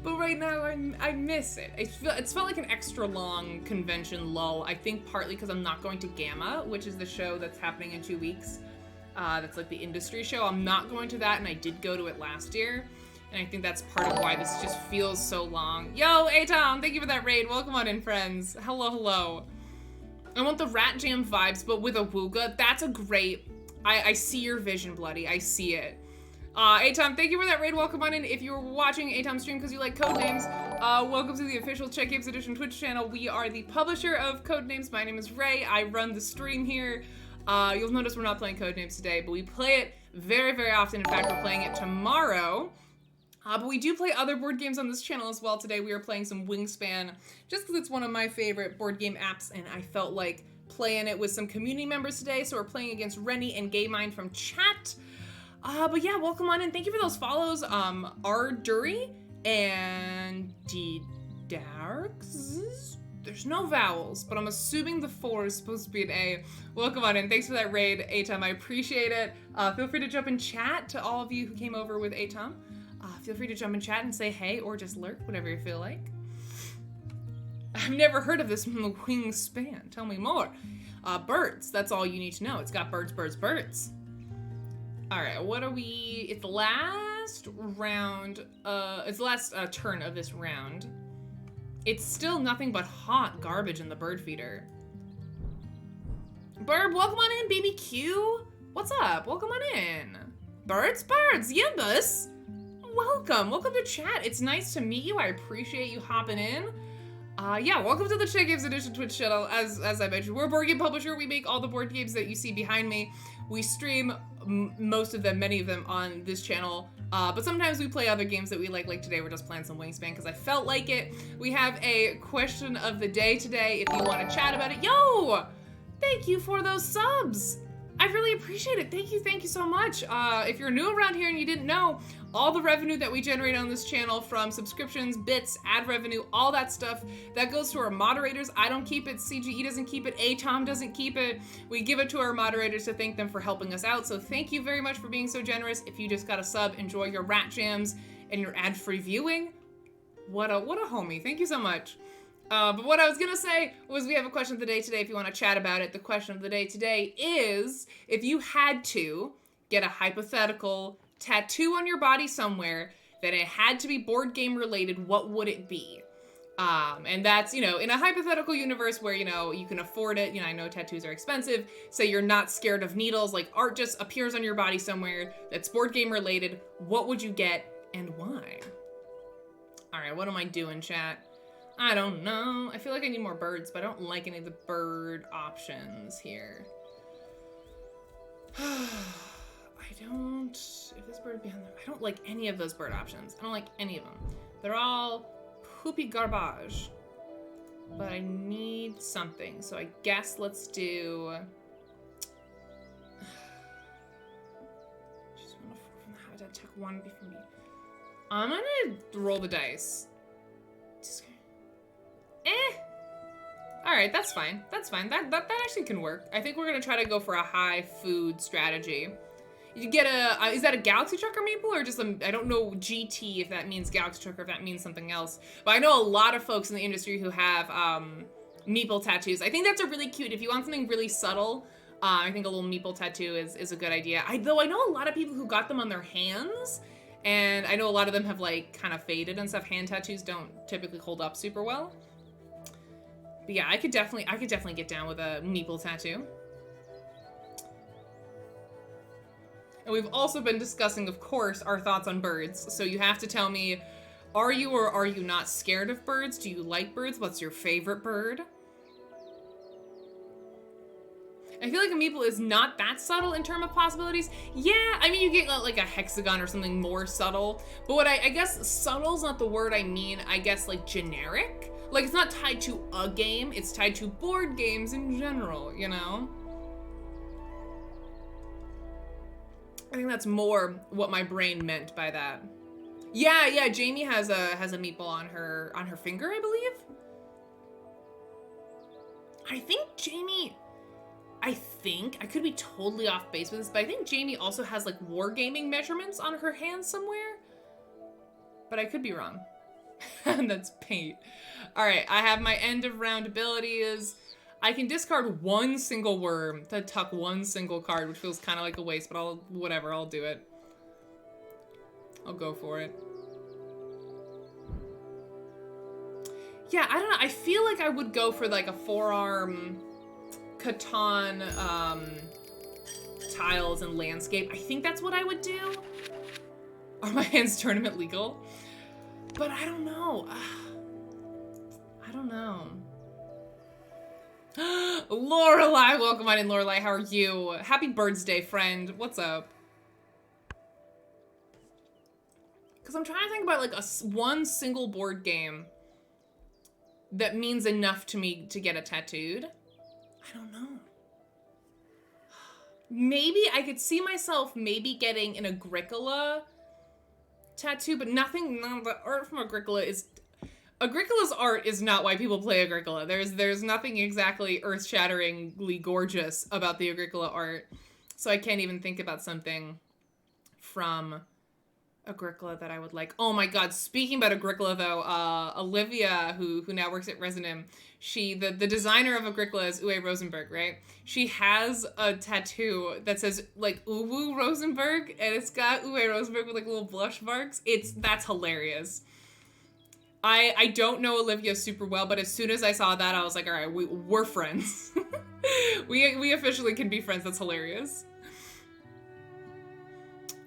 But right now, I miss it. It's felt like an extra long convention lull. I think partly because I'm not going to Gamma, which is the show that's happening in 2 weeks. That's like the industry show. I'm not going to that, and I did go to it last year. And I think that's part of why this just feels so long. Yo, A-Town, thank you for that raid. Welcome on in, friends. Hello. I want the Rat Jam vibes, but with a Wooga. That's a great... I see your vision, Bloody. I see it. A-Tom, thank you for that raid. Welcome on in. If you were watching A-Tom stream because you like Codenames, welcome to the official Check Games Edition Twitch channel. We are the publisher of Codenames. My name is Ray. I run the stream here. You'll notice we're not playing Codenames today, but we play it very, very often. In fact, we're playing it tomorrow. But we do play other board games on this channel as well. Today we are playing some Wingspan, just because it's one of my favorite board game apps, and I felt like playing it with some community members today. So we're playing against Rennie and Gaymine from chat. But yeah, welcome on in. Thank you for those follows. R. Dury and D. Darks. There's no vowels, but I'm assuming the 4 is supposed to be an A. Welcome on in. Thanks for that raid, Atom. I appreciate it. Feel free to jump in chat to all of you who came over with Atom. Feel free to jump in chat and say hey or just lurk, whatever you feel like. I've never heard of this Wingspan. Tell me more. Birds. That's all you need to know. It's got birds, birds, birds. All right, what are we? It's the last round. It's the last turn of this round. It's still nothing but hot garbage in the bird feeder. Burb, welcome on in, BBQ. What's up? Welcome on in. Birds, birds, yeah, bus. Welcome to chat. It's nice to meet you. I appreciate you hopping in. Yeah, welcome to the Chat Games Edition Twitch channel. As I mentioned, we're a board game publisher. We make all the board games that you see behind me. We stream most of them, many of them on this channel. But sometimes we play other games that we like. Like today, we're just playing some Wingspan because I felt like it. We have a question of the day today. If you want to chat about it, yo, thank you for those subs. I really appreciate it. Thank you so much. If you're new around here and you didn't know, all the revenue that we generate on this channel from subscriptions, bits, ad revenue, all that stuff, that goes to our moderators. I don't keep it, CGE doesn't keep it, Atom doesn't keep it. We give it to our moderators to thank them for helping us out. So thank you very much for being so generous. If you just got a sub, enjoy your rat jams and your ad-free viewing. What a homie. Thank you so much. But what I was gonna say was we have a question of the day today if you want to chat about it. The question of the day today is, if you had to get a hypothetical tattoo on your body somewhere that it had to be board game related, what would it be? And that's, in a hypothetical universe where, you can afford it. I know tattoos are expensive, so you're not scared of needles, like art just appears on your body somewhere that's board game related. What would you get and why? All right, what am I doing, chat? I don't know. I feel like I need more birds, but I don't like any of the bird options here. I don't, if this bird behind them, I don't like any of those bird options. I don't like any of them. They're all poopy garbage. But I need something, so I guess let's do... Just 1 to 4 from the habitat, check 1 from me. I'm gonna roll the dice. Alright, that's fine. That's fine. That actually can work. I think we're gonna try to go for a high food strategy. You get is that a Galaxy Trucker Maple or just I don't know GT if that means Galaxy Trucker, if that means something else. But I know a lot of folks in the industry who have meeple tattoos. I think that's a really cute, if you want something really subtle, I think a little meeple tattoo is a good idea. Though I know a lot of people who got them on their hands, and I know a lot of them have like kind of faded and stuff. Hand tattoos don't typically hold up super well. But yeah, I could definitely get down with a meeple tattoo. And we've also been discussing, of course, our thoughts on birds. So you have to tell me, are you or are you not scared of birds? Do you like birds? What's your favorite bird? I feel like a meeple is not that subtle in terms of possibilities. Yeah, I mean, you get like a hexagon or something more subtle. But what I guess subtle's not the word I mean. I guess like generic. Like it's not tied to a game. It's tied to board games in general, I think that's more what my brain meant by that. Yeah, Jamie has a meeple on her finger, I believe. I could be totally off base with this, but I think Jamie also has like wargaming measurements on her hand somewhere. But I could be wrong. And that's paint. All right, I have my end of round abilities. I can discard 1 single worm to tuck 1 single card, which feels kind of like a waste, but I'll do it. I'll go for it. Yeah, I don't know. I feel like I would go for like a 4-arm Catan tiles and landscape. I think that's what I would do. Are my hands tournament legal? But I don't know. I don't know. Lorelei, welcome on in, Lorelei. How are you? Happy Birds Day, friend. What's up? Because I'm trying to think about like one single board game that means enough to me to get it tattooed. I don't know. Maybe I could see myself maybe getting an Agricola tattoo, but nothing, no, the art from Agricola is... Agricola's art is not why people play Agricola. There's nothing exactly earth-shatteringly gorgeous about the Agricola art. So I can't even think about something from Agricola that I would like. Oh my god, speaking about Agricola though, Olivia, who now works at Resonum, the designer of Agricola is Uwe Rosenberg, right? She has a tattoo that says like Uwe Rosenberg, and it's got Uwe Rosenberg with like little blush marks. That's hilarious. I don't know Olivia super well, but as soon as I saw that, I was like, all right, we're friends. we officially can be friends. That's hilarious.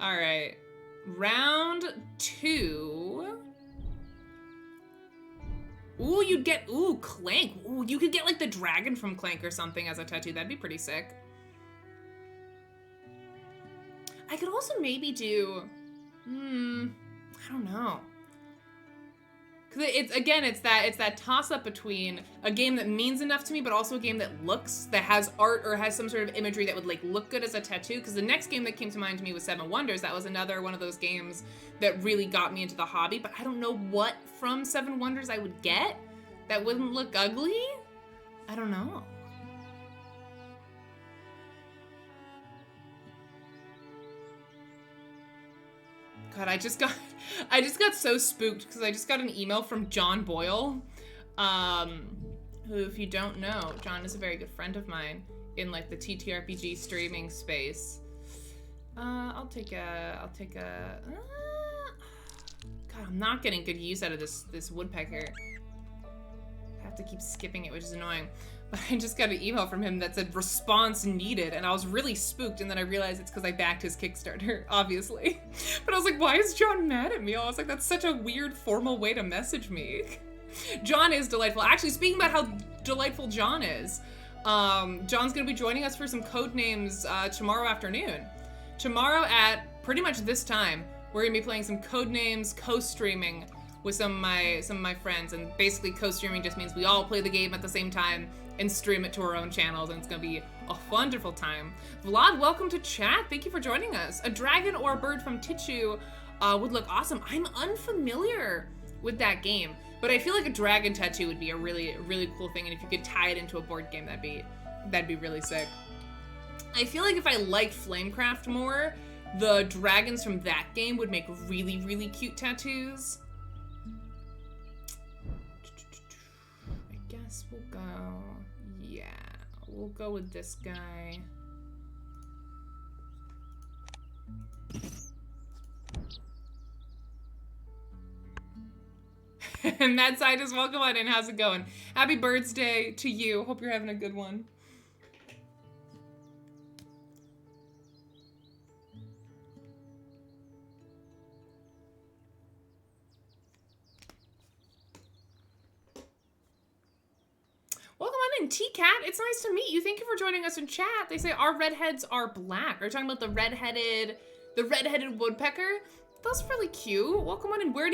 All right. Round 2. Ooh, you'd get, Clank. Ooh, you could get like the dragon from Clank or something as a tattoo. That'd be pretty sick. I could also maybe do, I don't know. Cause it's that toss up between a game that means enough to me, but also a game that has art or has some sort of imagery that would like look good as a tattoo. Cause the next game that came to mind to me was 7 Wonders. That was another one of those games that really got me into the hobby, but I don't know what from 7 Wonders I would get that wouldn't look ugly. I don't know. God, I just got so spooked because I just got an email from John Boyle, who, if you don't know, John is a very good friend of mine in like the TTRPG streaming space. I'll take a. God, I'm not getting good use out of this woodpecker. I have to keep skipping it, which is annoying. But I just got an email from him that said response needed, and I was really spooked, and then I realized it's because I backed his Kickstarter, obviously. But I was like, why is John mad at me? I was like, that's such a weird formal way to message me. John is delightful. Actually, speaking about how delightful John is, John's gonna be joining us for some Codenames tomorrow afternoon. Tomorrow at pretty much this time, we're gonna be playing some Codenames co-streaming with some of my friends, and basically co-streaming just means we all play the game at the same time and stream it to our own channels, and it's gonna be a wonderful time. Vlad, welcome to chat. Thank you for joining us. A dragon or a bird from Tichu would look awesome. I'm unfamiliar with that game, but I feel like a dragon tattoo would be a really, really cool thing, and if you could tie it into a board game, that'd be really sick. I feel like if I liked Flamecraft more, the dragons from that game would make really, really cute tattoos. I guess we'll go, yeah, we'll go with this guy. And that side is welcome on in. How's it going? Happy birthday to you. Hope you're having a good one. Welcome on in, T-Cat. It's nice to meet you. Thank you for joining us in chat. They say our redheads are black. Are you talking about the redheaded woodpecker? That's really cute. Welcome on in. Where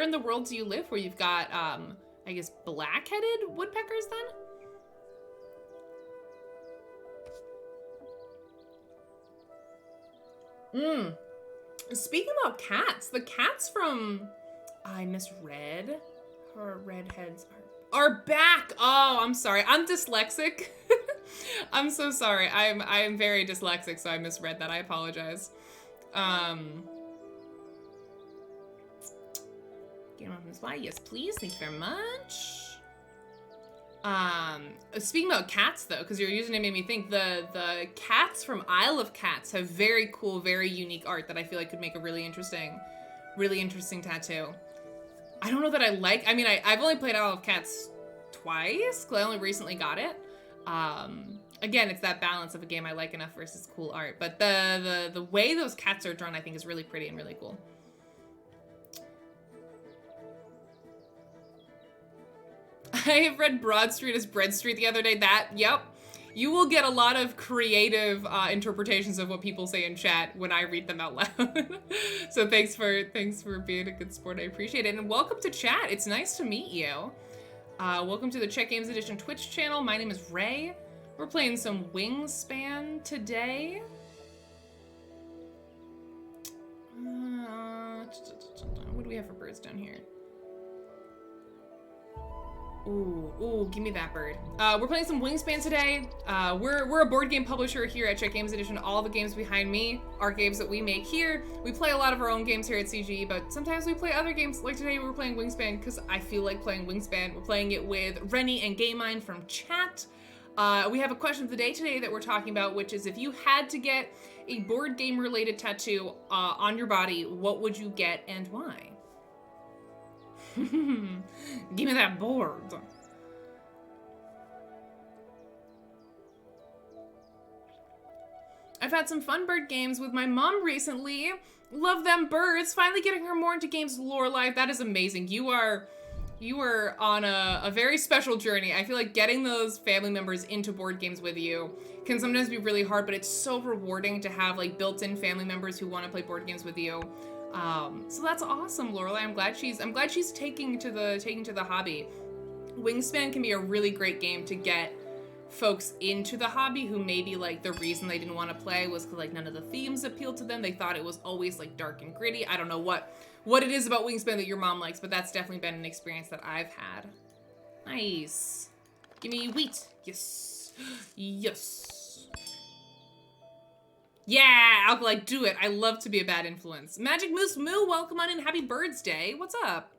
in the world do you live where you've got, I guess, black-headed woodpeckers then? Speaking about cats, the cats from, I misread. Her redheads are back. Oh, I'm sorry. I'm dyslexic. I'm so sorry. I am very dyslexic, so I misread that. I apologize. Get him up in spy. Yes, please. Thank you very much. Speaking about cats, though, because your username made me think, the cats from Isle of Cats have very cool, very unique art that I feel like could make a really interesting tattoo. I don't know that I like, I mean, I've only played Isle of Cats twice, because I only recently got it. Again, it's that balance of a game I like enough versus cool art, but the way those cats are drawn, I think, is really pretty and really cool. I have read Broad Street as Bread Street the other day. Yep. You will get a lot of creative interpretations of what people say in chat when I read them out loud. So thanks for being a good sport. I appreciate it. And welcome to chat. It's nice to meet you. Welcome to the Czech Games Edition Twitch channel. My name is Ray. We're playing some Wingspan today. What do we have for birds down here? Ooh, give me that bird. We're playing some Wingspan today. We're a board game publisher here at Czech Games Edition. All the games behind me are games that we make here. We play a lot of our own games here at CG, but sometimes we play other games. Like today, we're playing Wingspan because I feel like playing Wingspan. We're playing it with Rennie and Gamemine from chat. We have a question of the day today that we're talking about, which is if you had to get a board game related tattoo on your body, what would you get and why? Give me that board. I've had some fun bird games with my mom recently. Love them birds. Finally getting her more into games with Lorelei. That is amazing. You are on a very special journey. I feel like getting those family members into board games with you can sometimes be really hard, but it's so rewarding to have like built-in family members who want to play board games with you. So that's awesome, Lorelei. I'm glad she's taking to the hobby. Wingspan can be a really great game to get folks into the hobby who maybe like the reason they didn't want to play was because like none of the themes appealed to them. They thought it was always like dark and gritty. I don't know what it is about Wingspan that your mom likes, but that's definitely been an experience that I've had. Nice. Give me wheat. Yes. Yes. Yeah, I'll like do it. I love to be a bad influence. Magic Moose Moo, welcome on in. Happy Birds Day. What's up?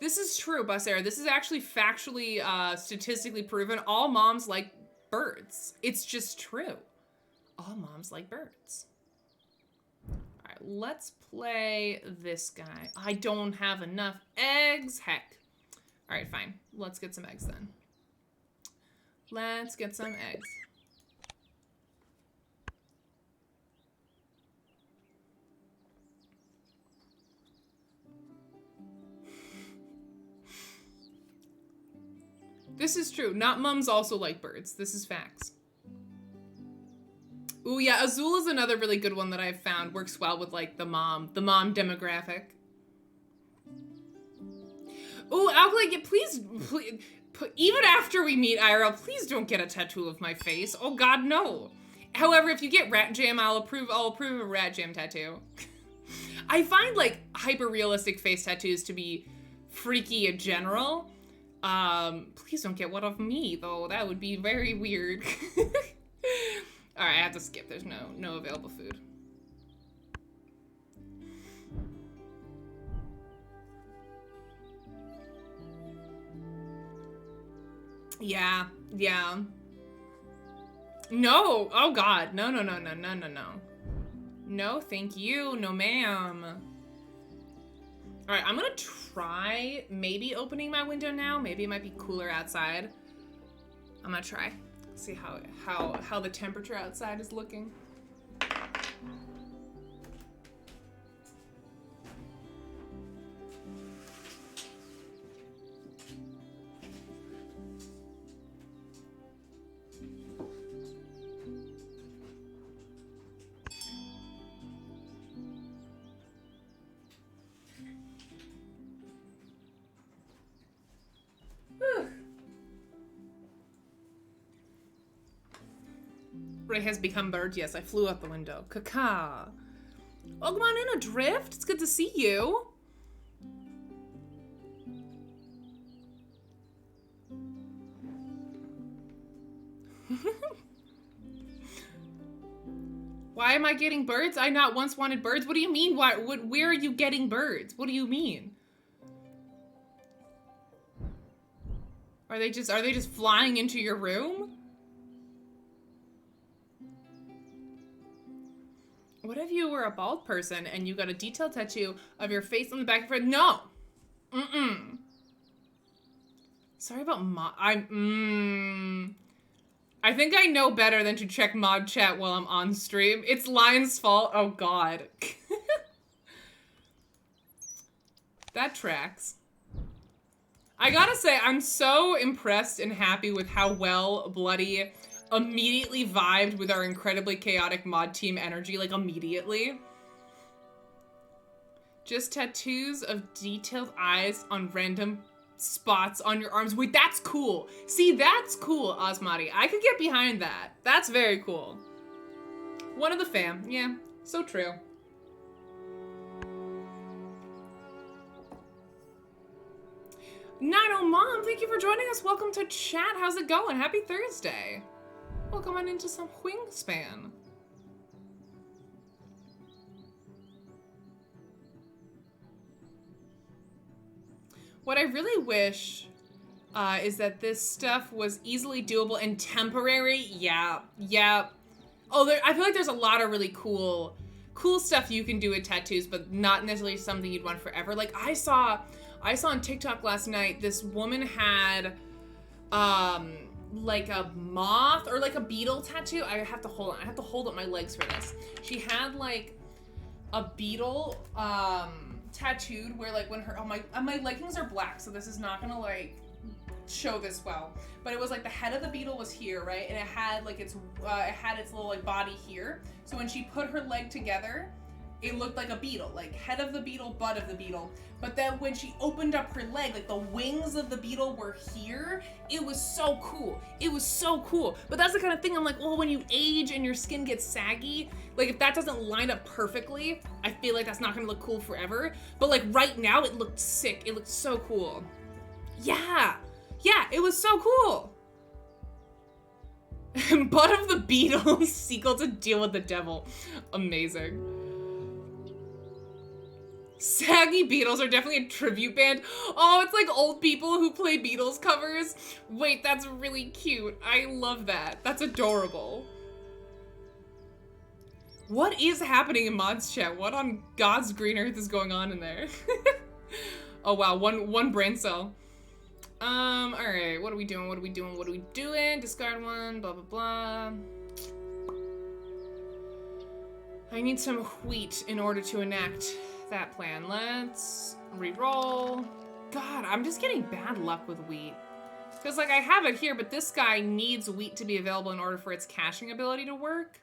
This is true, Busera. This is actually factually, statistically proven. All moms like birds. It's just true. All moms like birds. All right, let's play this guy. I don't have enough eggs. Heck. All right, fine. Let's get some eggs then. Let's get some eggs. This is true. Not mums also like birds. This is facts. Ooh, yeah, Azul is another really good one that I've found. Works well with, like, the mom demographic. Ooh, Alkaline, please, even after we meet IRL, please don't get a tattoo of my face. Oh, God, no. However, if you get Rat Jam, I'll approve a Rat Jam tattoo. I find, like, hyper-realistic face tattoos to be freaky in general. Please don't get one of me, though. That would be very weird. Alright, I have to skip. There's no available food. Yeah. No! Oh god. No. No, thank you. No, ma'am. Alright, I'm gonna try maybe opening my window now. Maybe it might be cooler outside. I'm gonna try. See how the temperature outside is looking. Ray has become bird. Yes, I flew out the window. Caca. Welcome on in, Adrift. It's good to see you. Why am I getting birds? I not once wanted birds. What do you mean? Where are you getting birds? What do you mean? Are they just flying into your room? What if you were a bald person and you got a detailed tattoo of your face on the back of your head? No. Sorry about I think I know better than to check mod chat while I'm on stream. It's Lion's fault. Oh god. That tracks. I gotta say, I'm so impressed and happy with how well Bloody immediately vibed with our incredibly chaotic mod team energy, like immediately. Just tattoos of detailed eyes on random spots on your arms. Wait, that's cool. See, that's cool, Osmati. I could get behind that. That's very cool. One of the fam. Yeah, so true. Nino Mom, thank you for joining us. Welcome to chat. How's it going? Happy Thursday. Welcome on into some Wingspan. What I really wish is that this stuff was easily doable and temporary. Yeah. Oh, I feel like there's a lot of really cool stuff you can do with tattoos, but not necessarily something you'd want forever. Like I saw on TikTok last night, this woman had like a moth or like a beetle tattoo. I have to hold up my legs for this. She had like a beetle tattooed where like when my leggings are black, so this is not gonna like show this well, but it was like the head of the beetle was here, right, and it had like its little like body here, so when she put her leg together it looked like a beetle, like head of the beetle, butt of the beetle. But then when she opened up her leg, like the wings of the beetle were here. It was so cool. It was so cool. But that's the kind of thing I'm like, well, when you age and your skin gets saggy, like if that doesn't line up perfectly, I feel like that's not gonna look cool forever. But like right now, it looked sick. It looked so cool. Yeah, it was so cool. Butt of the beetle, sequel to Deal with the Devil. Amazing. Saggy Beatles are definitely a tribute band. Oh, it's like old people who play Beatles covers. Wait, that's really cute. I love that. That's adorable. What is happening in mods chat? What on God's green earth is going on in there? Oh wow, one brain cell. All right, what are we doing? Discard one, blah, blah, blah. I need some wheat in order to enact that plan. Let's re-roll. God, I'm just getting bad luck with wheat. Because, like, I have it here, but this guy needs wheat to be available in order for its caching ability to work.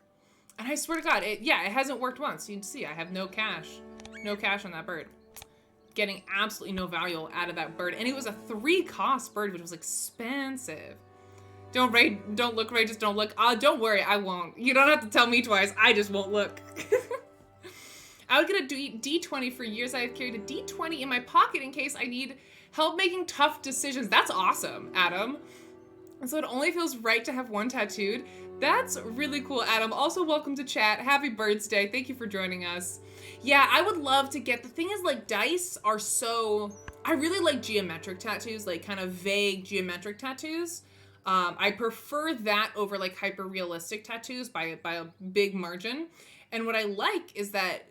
And I swear to God, it hasn't worked once. You can see I have no cash. No cash on that bird. Getting absolutely no value out of that bird. And it was a 3-cost bird, which was expensive. Don't look, Ray, just don't look. Don't worry, I won't. You don't have to tell me twice. I just won't look. I would get a D20 for years. I have carried a D20 in my pocket in case I need help making tough decisions. That's awesome, Adam. And so it only feels right to have one tattooed. That's really cool, Adam. Also, welcome to chat. Happy birthday. Thank you for joining us. Yeah, I would love to get, the thing is like dice are so, I really like geometric tattoos, like kind of vague geometric tattoos. I prefer that over like hyper realistic tattoos by a big margin. And what I like is that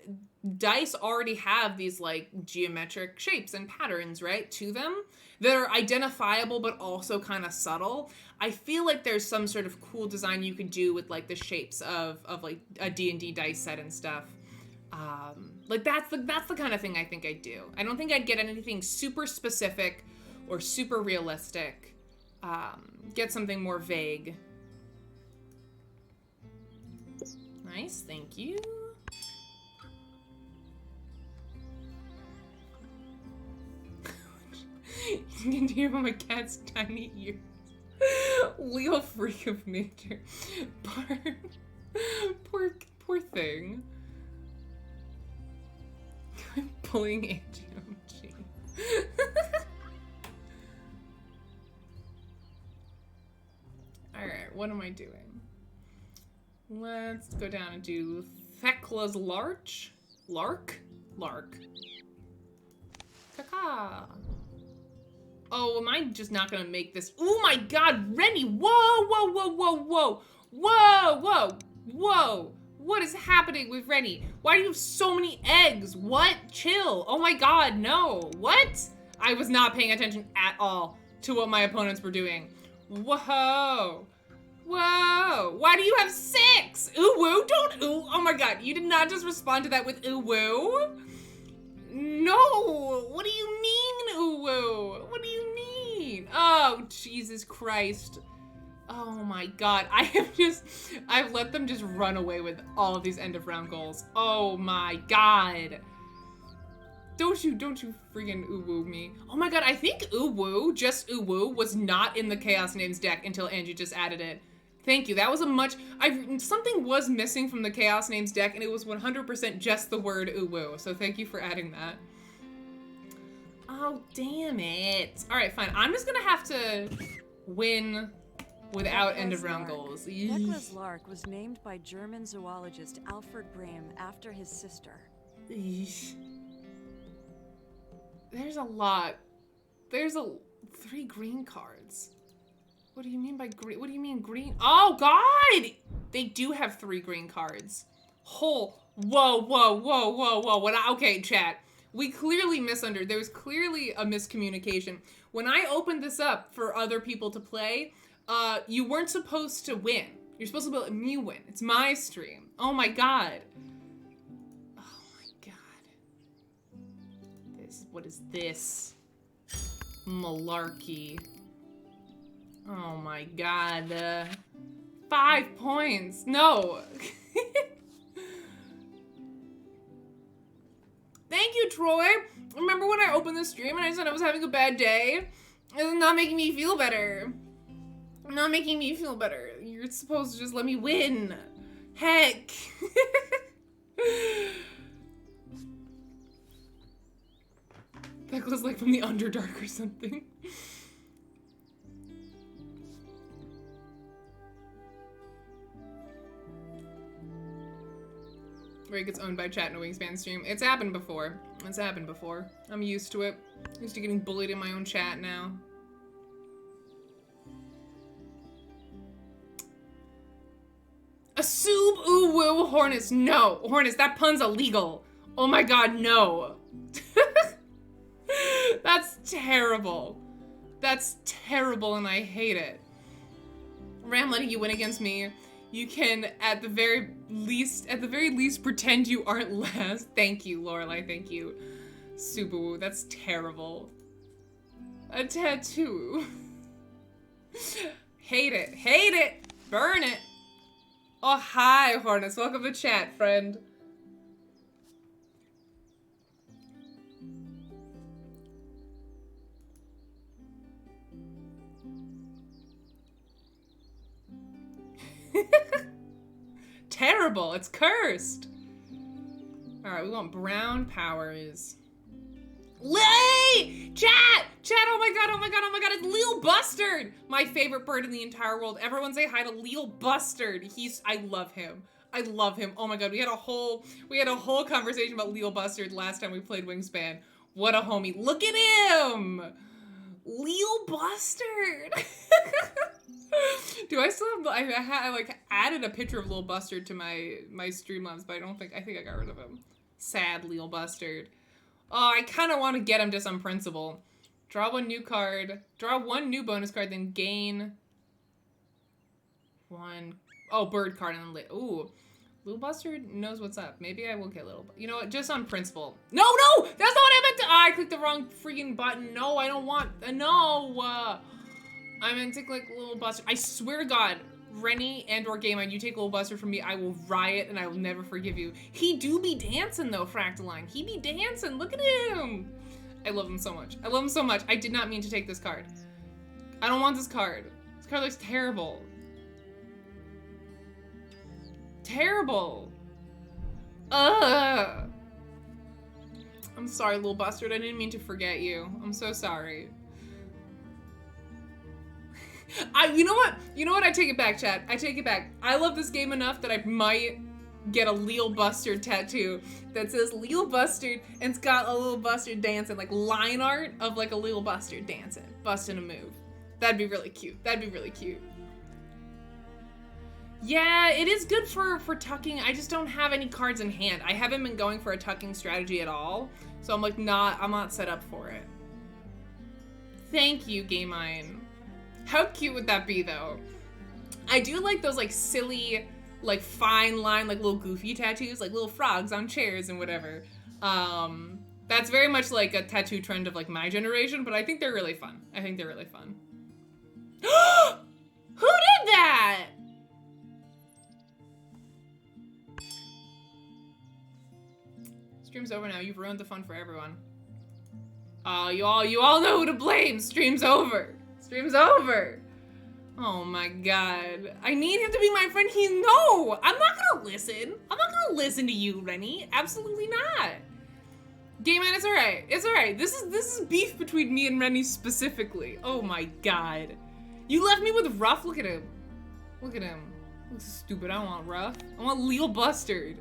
dice already have these like geometric shapes and patterns, right, to them that are identifiable but also kind of subtle. I feel like there's some sort of cool design you could do with like the shapes of like a D&D dice set and stuff. Like that's the kind of thing I think I'd do. I don't think I'd get anything super specific or super realistic. Get something more vague. Nice, thank you. You can hear about my cat's tiny ears. Leo freak of nature. Poor thing. I'm pulling AGMG. Alright, what am I doing? Let's go down and do Thecla's Lark. Caca. Oh, am I just not gonna make this? Oh my God, Rennie! Whoa! What is happening with Rennie? Why do you have so many eggs? What? Chill. Oh my God, no. What? I was not paying attention at all to what my opponents were doing. Whoa. Why do you have 6? Ooh woo, don't ooh. Oh my God, you did not just respond to that with ooh woo. No, what do you mean ooh woo? What do you mean? point. Oh, Jesus Christ. Oh my god. I've let them just run away with all of these end of round goals. Oh my god. Don't you freaking ooh-woo me. Oh my god, I think ooh-woo, just ooh-woo, was not in the Chaos Names deck until Angie just added it. Thank you. That was something was missing from the Chaos Names deck, and it was 100% just the word ooh-woo. So thank you for adding that. Oh, damn it. All right, fine. I'm just gonna have to win without end of round goals. Thekla's lark was named by German zoologist Alfred Brehm after his sister. Eesh. There's a lot. There's 3 green cards. What do you mean by green? What do you mean green? Oh, God! They do have 3 green cards. Whoa. Okay, chat. We clearly misunderstood. There was clearly a miscommunication. When I opened this up for other people to play, you weren't supposed to win. You're supposed to let me win. It's my stream. Oh my god. Oh my god. What is this? Malarkey. Oh my god. 5 points. No. Thank you, Troy. Remember when I opened the stream and I said I was having a bad day? It's not making me feel better. Not making me feel better. You're supposed to just let me win. Heck. That was like from the Underdark or something. Where he gets owned by chat in a Wingspan stream. It's happened before. It's happened before. I'm used to it. I'm used to getting bullied in my own chat now. A Soob Ooh Woo Hornets. No. Hornets, that pun's illegal. Oh my god, no. That's terrible. That's terrible and I hate it. Ram letting you win against me. You can, at the very least, pretend you aren't last. Thank you, Lorelai, thank you. Subaru, that's terrible. A tattoo. Hate it, burn it. Oh, hi, Hornets, welcome to chat, friend. Terrible, it's cursed. All right, we want brown powers. Lay! Chat! Oh my god, it's Lil Bustard! My favorite bird in the entire world. Everyone say hi to Lil Bustard. I love him. Oh my god, we had a whole conversation about Lil Bustard last time we played Wingspan. What a homie. Look at him! Lil Bustard! Do I still have, I like added a picture of Lil Bustard to my Streamlabs, but I think I got rid of him. Sad Lil Bustard. Oh, I kind of want to get him just on principle. Draw 1 new card. Draw 1 new bonus card, then gain 1. Oh, bird card and then ooh. Lil Bustard knows what's up. Maybe I will get Lil. You know what? Just on principle. No! That's not what I meant to. I clicked the wrong freaking button. No, I don't want. No. I meant to click Lil Bustard. I swear to God, Rennie and/or Gameon, you take Lil Bustard from me, I will riot and I will never forgive you. He do be dancing though, Fractaline. He be dancing. Look at him. I love him so much. I did not mean to take this card. I don't want this card. This card looks terrible. Terrible. Ugh. I'm sorry, Lil Bustard. I didn't mean to forget you. I'm so sorry. You know what? I take it back, chat. I take it back. I love this game enough that I might get a Lil Bustard tattoo that says Lil Bustard and it's got a Lil Bustard dancing, like line art of like a Lil Bustard dancing, busting a move. That'd be really cute. Yeah, it is good for tucking. I just don't have any cards in hand. I haven't been going for a tucking strategy at all, so I'm not set up for it. Thank you, Gameon. How cute would that be, though? I do like those, like, silly, like, fine line, like, little goofy tattoos, like little frogs on chairs and whatever. That's very much like a tattoo trend of like my generation, but I think they're really fun. I think they're really fun. Who did that? Stream's over now. You've ruined the fun for everyone. Oh, you all know who to blame. Stream's over. Stream's over. Oh my god. I need him to be my friend. No! I'm not gonna listen. I'm not gonna listen to you, Rennie. Absolutely not. Gay man, it's alright. It's alright. This is beef between me and Rennie specifically. Oh my god. You left me with Ruff? Look at him. Look at him. Looks stupid. I don't want Ruff. I want Lil Bustard.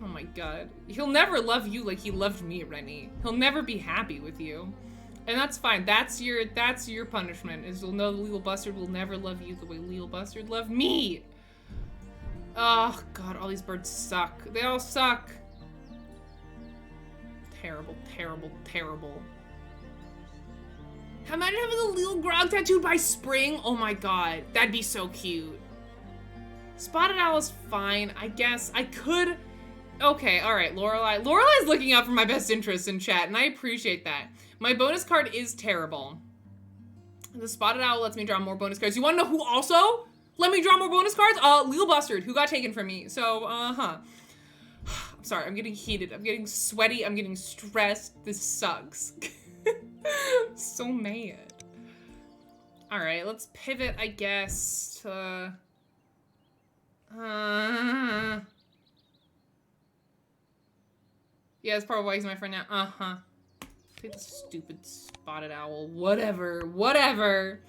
Oh my god. He'll never love you like he loved me, Rennie. He'll never be happy with you. And that's fine. That's your punishment, is you'll know Lil Bustard will never love you the way Lil Bustard loved me. Oh god, all these birds suck. They all suck. Terrible, terrible, terrible. Imagine having a Lil Grog tattooed by spring. Oh my god, that'd be so cute. Spotted Owl is fine, I guess. I could... Okay, alright, Lorelai. Lorelai's looking out for my best interests in chat, and I appreciate that. My bonus card is terrible. The Spotted Owl lets me draw more bonus cards. You wanna know who also let me draw more bonus cards? Lil Bustard, who got taken from me. So, I'm sorry, I'm getting heated. I'm getting sweaty. I'm getting stressed. This sucks. So mad. Alright, let's pivot, I guess, to... Yeah, that's probably why he's my friend now. Take the stupid Spotted Owl. Whatever. Whatever.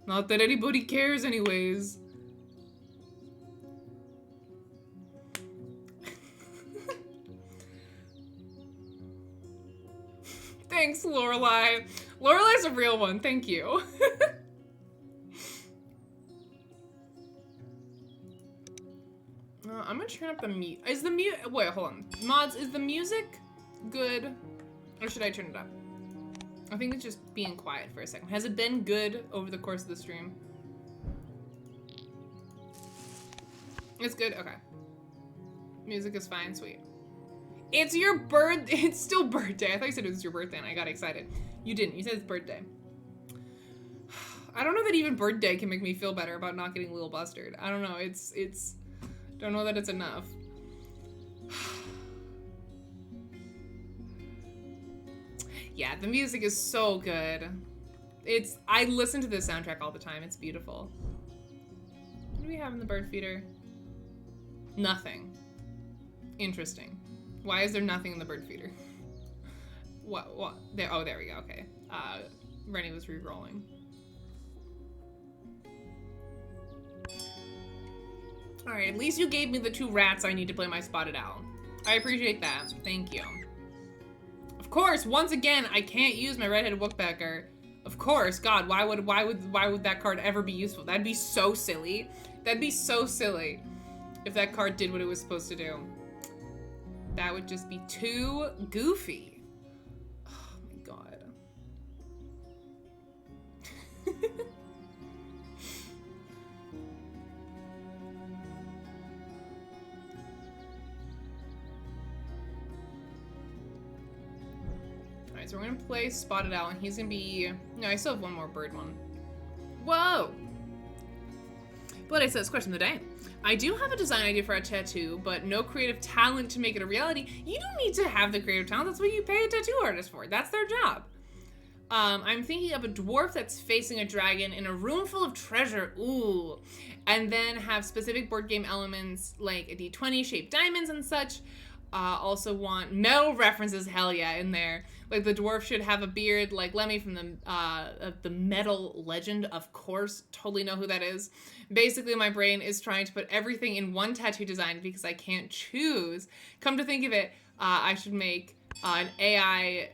Not that anybody cares anyways. Thanks, Lorelai. Lorelai's a real one. Thank you. I'm gonna turn up the mute. Is the mute? Wait, hold on. Mods, is the music good, or should I turn it up? I think it's just being quiet for a second. Has it been good over the course of the stream? It's good? Okay. Music is fine, sweet. It's your it's still birthday. I thought you said it was your birthday and I got excited. You didn't, you said it's birthday. I don't know that even birthday can make me feel better about not getting Lil Bustard. I don't know, don't know that it's enough. Yeah, the music is so good. I listen to this soundtrack all the time. It's beautiful. What do we have in the bird feeder? Nothing. Interesting. Why is there nothing in the bird feeder? What? There. Oh, there we go. Okay. Rennie was re-rolling. All right. At least you gave me the 2 rats I need to play my Spotted Owl. I appreciate that. Thank you. Of course, once again, I can't use my red-headed woodpecker. Of course, God, why would that card ever be useful? That'd be so silly. That'd be so silly if that card did what it was supposed to do. That would just be too goofy. Oh my god. Alright, so we're gonna play Spotted Owl, and he's gonna be... No, I still have one more bird one. Whoa! Blood says, question of the day. I do have a design idea for a tattoo, but no creative talent to make it a reality. You don't need to have the creative talent. That's what you pay a tattoo artist for. That's their job. I'm thinking of a dwarf that's facing a dragon in a room full of treasure. Ooh. And then have specific board game elements like a D20, shaped diamonds and such. Also want metal references, hell yeah, in there. Like the dwarf should have a beard like Lemmy from the Metal Legend, of course. Totally know who that is. Basically, my brain is trying to put everything in one tattoo design because I can't choose. Come to think of it, I should make an AI...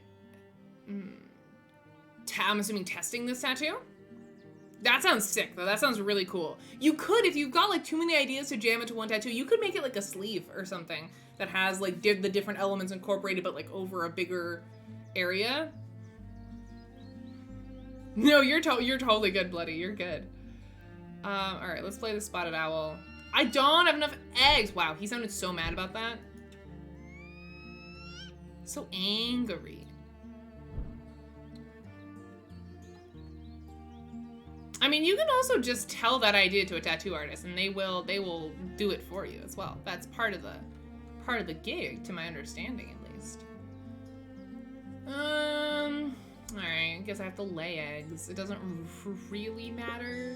I'm assuming testing this tattoo? That sounds sick, though. That sounds really cool. You could, if you've got, like, too many ideas to jam into one tattoo, you could make it, like, a sleeve or something that has, like, the different elements incorporated, but, like, over a bigger area. No, you're totally good, Bloody. You're good. Alright, let's play the Spotted Owl. I don't have enough eggs! Wow, he sounded so mad about that. So angry. I mean, you can also just tell that idea to a tattoo artist, and they will do it for you as well. That's part of the gig, to my understanding, at least. All right. I guess I have to lay eggs. It doesn't really matter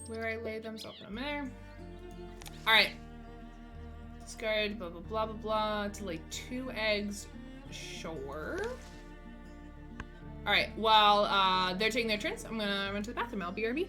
where I lay them, so I'll put them there. All right. Discard. Blah blah blah blah blah. To lay 2 eggs. Sure. All right, while they're taking their turns, I'm gonna run to the bathroom. I'll be RB.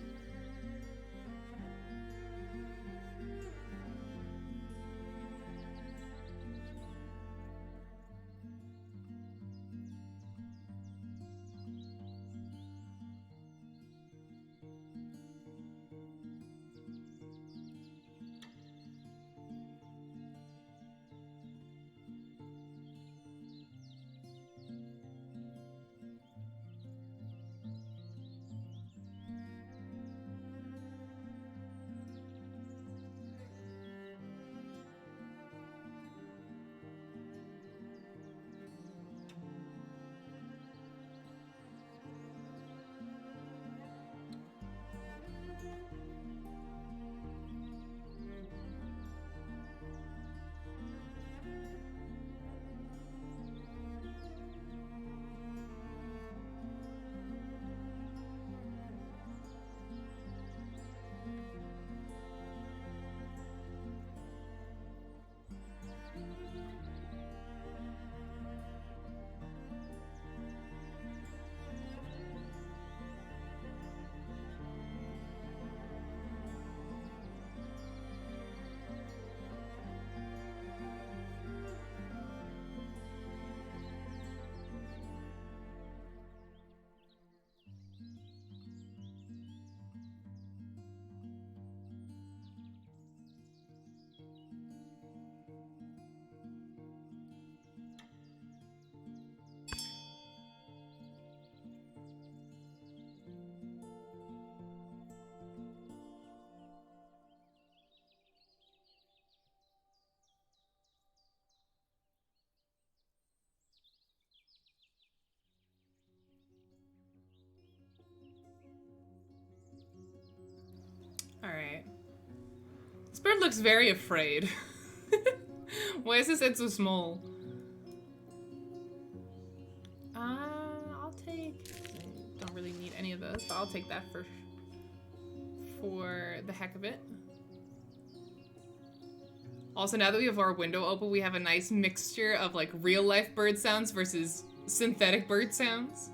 All right. This bird looks very afraid. Why is this head so small? I'll take. Don't really need any of those, but I'll take that for the heck of it. Also, now that we have our window open, we have a nice mixture of like real life bird sounds versus synthetic bird sounds.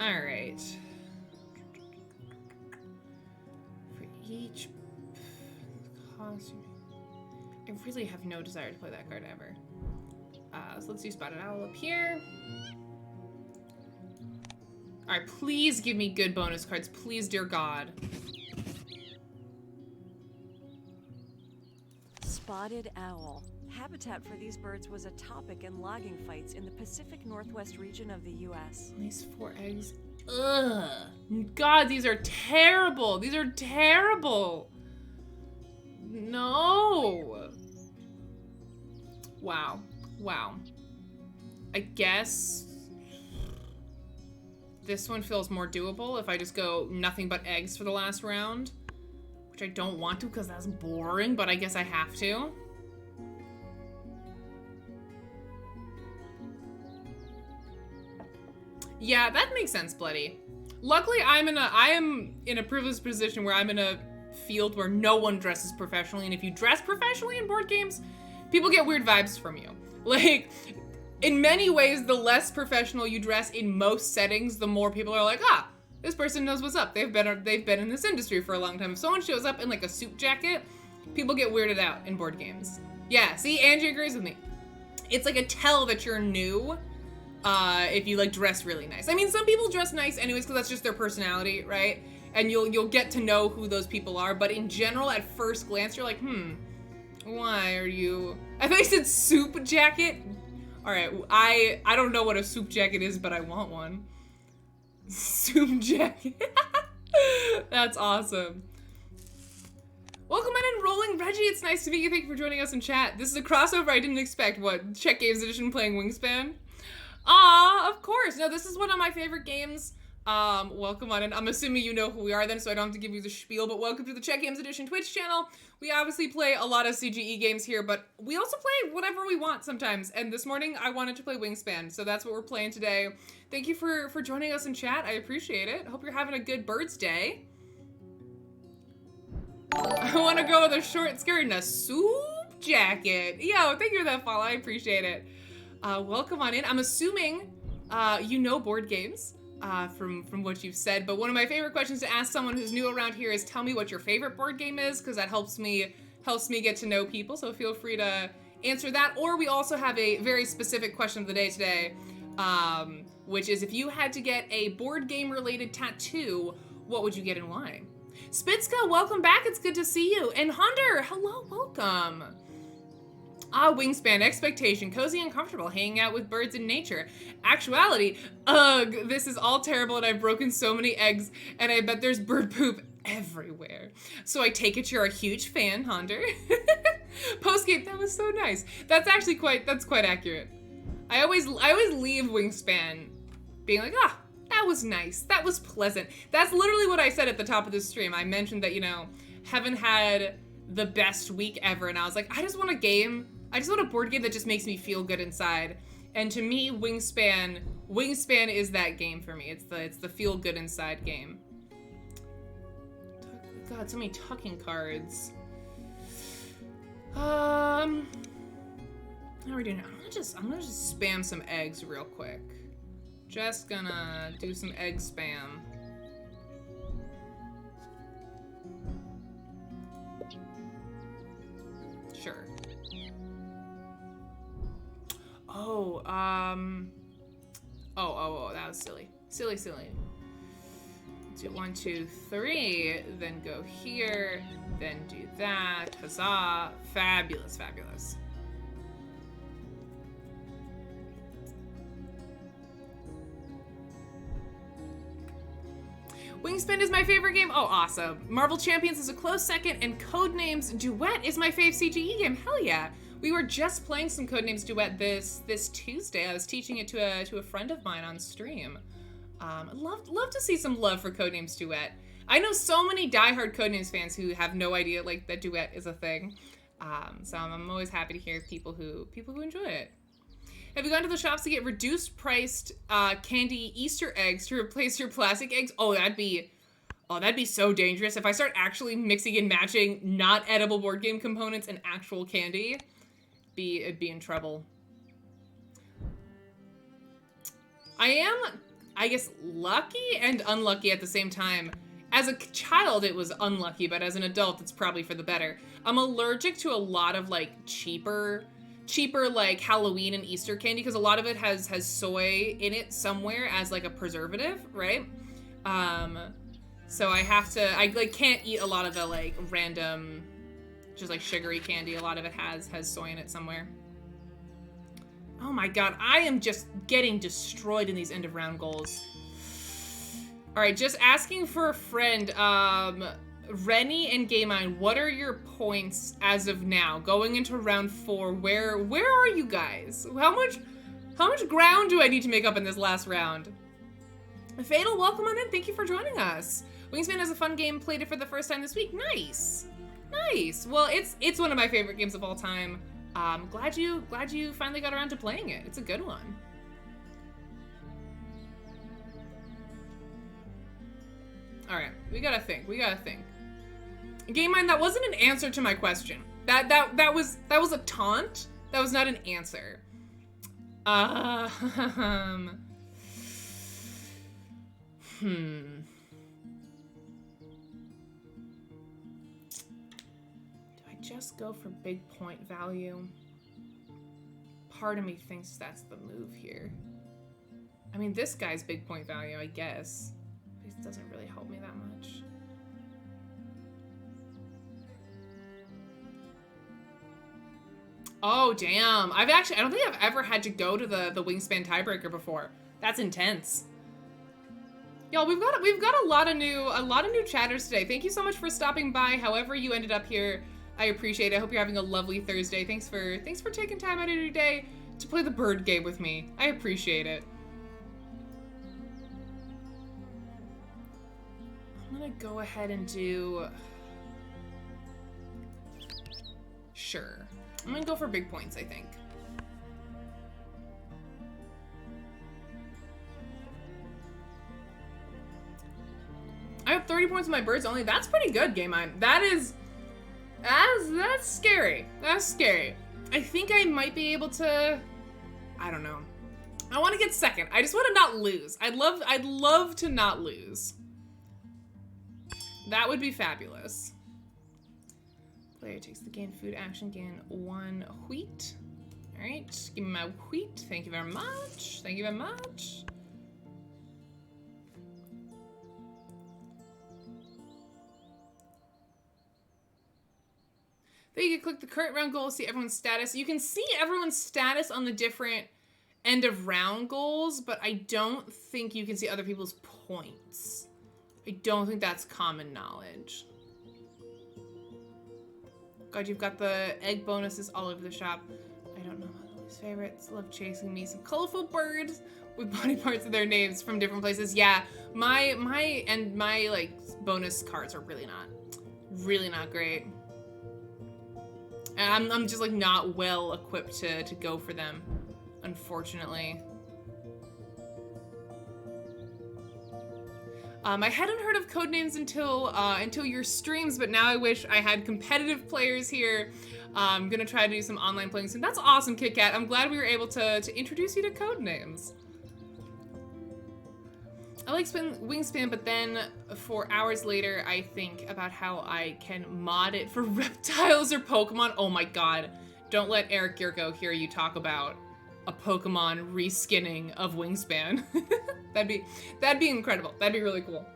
All right. For each costume, I really have no desire to play that card ever. So let's do Spotted Owl up here. All right, please give me good bonus cards, please, dear God. Spotted owl. Habitat for these birds was a topic in logging fights in the Pacific Northwest region of the U.S. These 4 eggs. Ugh. God, these are terrible. These are terrible. No. Wow. Wow. I guess this one feels more doable if I just go nothing but eggs for the last round. Which I don't want to because that's boring, but I guess I have to. Yeah, that makes sense, Bloody. Luckily, I am in a privileged position where I'm in a field where no one dresses professionally, and if you dress professionally in board games, people get weird vibes from you. Like, in many ways, the less professional you dress in most settings, the more people are like, ah, this person knows what's up. They've been in this industry for a long time. If someone shows up in like a suit jacket, people get weirded out in board games. Yeah, see, Angie agrees with me. It's like a tell that you're new if you like dress really nice. I mean, some people dress nice anyways because that's just their personality, right? And you'll get to know who those people are. But in general, at first glance, you're like, why are you? I thought you said soup jacket. All right, I don't know what a soup jacket is, but I want one. Soup jacket. That's awesome. Welcome in and Rolling Reggie, it's nice to meet you. Thank you for joining us in chat. This is a crossover I didn't expect. What, Czech Games Edition playing Wingspan? Of course. No, this is one of my favorite games. Welcome on in. I'm assuming you know who we are then, so I don't have to give you the spiel, but welcome to the Czech Games Edition Twitch channel. We obviously play a lot of CGE games here, but we also play whatever we want sometimes, and this morning I wanted to play Wingspan, so that's what we're playing today. Thank you for joining us in chat. I appreciate it. Hope you're having a good Birds Day. I want to go with a short skirt and a soup jacket. Yo, thank you for that follow. I appreciate it. Welcome on in. I'm assuming you know board games. From what you've said, but one of my favorite questions to ask someone who's new around here is tell me what your favorite board game is, because that helps me get to know people, so feel free to answer that. Or we also have a very specific question of the day today, which is if you had to get a board game related tattoo, what would you get and why? Spitska, welcome back, it's good to see you. And Hunter, hello, welcome. Wingspan, expectation, cozy and comfortable, hanging out with birds in nature. Actuality, ugh, this is all terrible and I've broken so many eggs and I bet there's bird poop everywhere. So I take it you're a huge fan, Hunter. Postgame, that was so nice. That's actually quite accurate. I always leave Wingspan being like, that was nice, that was pleasant. That's literally what I said at the top of this stream. I mentioned that, you know, haven't had the best week ever and I was like, I just want a game. I just want a board game that just makes me feel good inside. And to me, Wingspan is that game for me. It's the feel good inside game. God, so many tucking cards. How are we doing? I'm gonna just spam some eggs real quick. Just gonna do some egg spam. Sure. Oh, that was silly. Silly. Do 1, 2, 3, then go here, then do that. Huzzah. Fabulous. Wingspan is my favorite game. Oh, awesome. Marvel Champions is a close second, and Codenames Duet is my fave CGE game. Hell yeah. We were just playing some Codenames Duet this Tuesday. I was teaching it to a friend of mine on stream. Love to see some love for Codenames Duet. I know so many diehard Codenames fans who have no idea like that Duet is a thing. So I'm always happy to hear people who enjoy it. Have you gone to the shops to get reduced priced candy Easter eggs to replace your plastic eggs? Oh, that'd be so dangerous if I start actually mixing and matching not edible board game components and actual candy. It'd be in trouble. I am, I guess, lucky and unlucky at the same time. As a child, it was unlucky, but as an adult, it's probably for the better. I'm allergic to a lot of like cheaper like Halloween and Easter candy because a lot of it has soy in it somewhere as like a preservative, right? So I like can't eat a lot of the like random just like sugary candy. A lot of it has soy in it somewhere. Oh my god, I am just getting destroyed in these end of round goals. All right, just asking for a friend. Rennie and Gaymine, what are your points as of now? Going into round 4, where are you guys? How much ground do I need to make up in this last round? Fatal, welcome on in. Thank you for joining us. Wingspan is a fun game. Played it for the first time this week. Nice. Well, it's one of my favorite games of all time. Glad you finally got around to playing it. It's a good one. All right, we gotta think. Gaymine, that wasn't an answer to my question. That was a taunt. That was not an answer. Do I just go for big point value? Part of me thinks that's the move here. I mean, this guy's big point value, I guess. It doesn't really help me that much. Oh, damn. I don't think I've ever had to go to the Wingspan tiebreaker before. That's intense. Y'all, we've got a lot of new chatters today. Thank you so much for stopping by. However you ended up here, I appreciate it. I hope you're having a lovely Thursday. Thanks for taking time out of your day to play the bird game with me. I appreciate it. I'm gonna go ahead and do... Sure. I'm gonna go for big points, I think. I have 30 points with my birds only. That's pretty good, Game On. That's scary. That's scary. I think I might be able to... I don't know. I want to get second. I just want to not lose. I'd love to not lose. That would be fabulous. Player takes the gain food action, gain 1 wheat. All right, give me my wheat. Thank you very much. Thank you very much. Then you can click the current round goal to see everyone's status. You can see everyone's status on the different end of round goals, but I don't think you can see other people's points. I don't think that's common knowledge. God, you've got the egg bonuses all over the shop. I don't know my least favorites. Love chasing me some colorful birds with body parts of their names from different places. Yeah, my like bonus cards are really not great. And I'm just like not well equipped to go for them, unfortunately. I hadn't heard of Codenames until your streams, but now I wish I had competitive players here. I'm gonna try to do some online playing soon. That's awesome, Kit Kat. I'm glad we were able to introduce you to Codenames. I like Wingspan, but then 4 hours later, I think about how I can mod it for reptiles or Pokemon. Oh my god. Don't let Eric Yurko hear you talk about a Pokemon reskinning of Wingspan. That'd be incredible. That'd be really cool.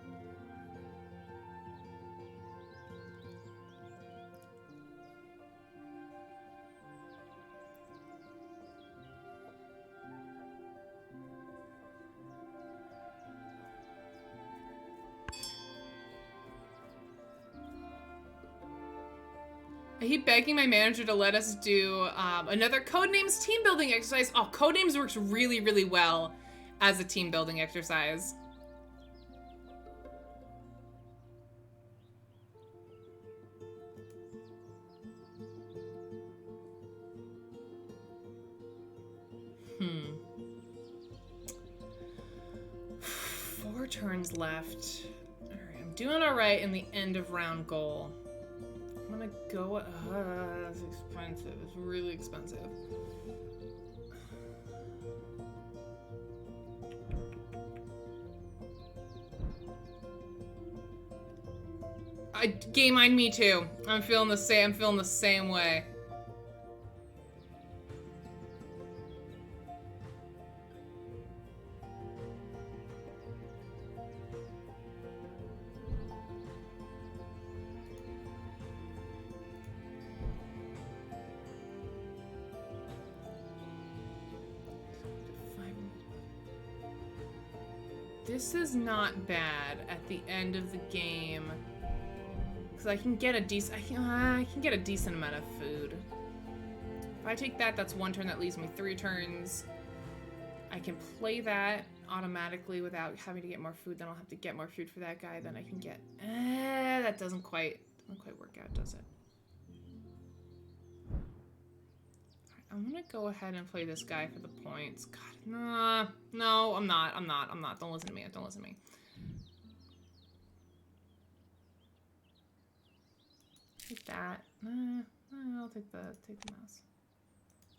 I keep begging my manager to let us do another Codenames team building exercise. Oh, Codenames works really, really well as a team building exercise. Four turns left. All right, I'm doing all right in the end of round goal. I'm gonna go, that's expensive, it's really expensive. Game Mind, me too. I'm feeling the same way. This is not bad at the end of the game, because I can get a decent. I can get a decent amount of food. If I take that, that's 1 turn. That leaves me 3 turns. I can play that automatically without having to get more food. Then I'll have to get more food for that guy. Then I can get. That doesn't quite work out, does it? I'm gonna go ahead and play this guy for the points. God, nah, no, I'm not. Don't listen to me. Don't listen to me. Take that. I'll take the mouse.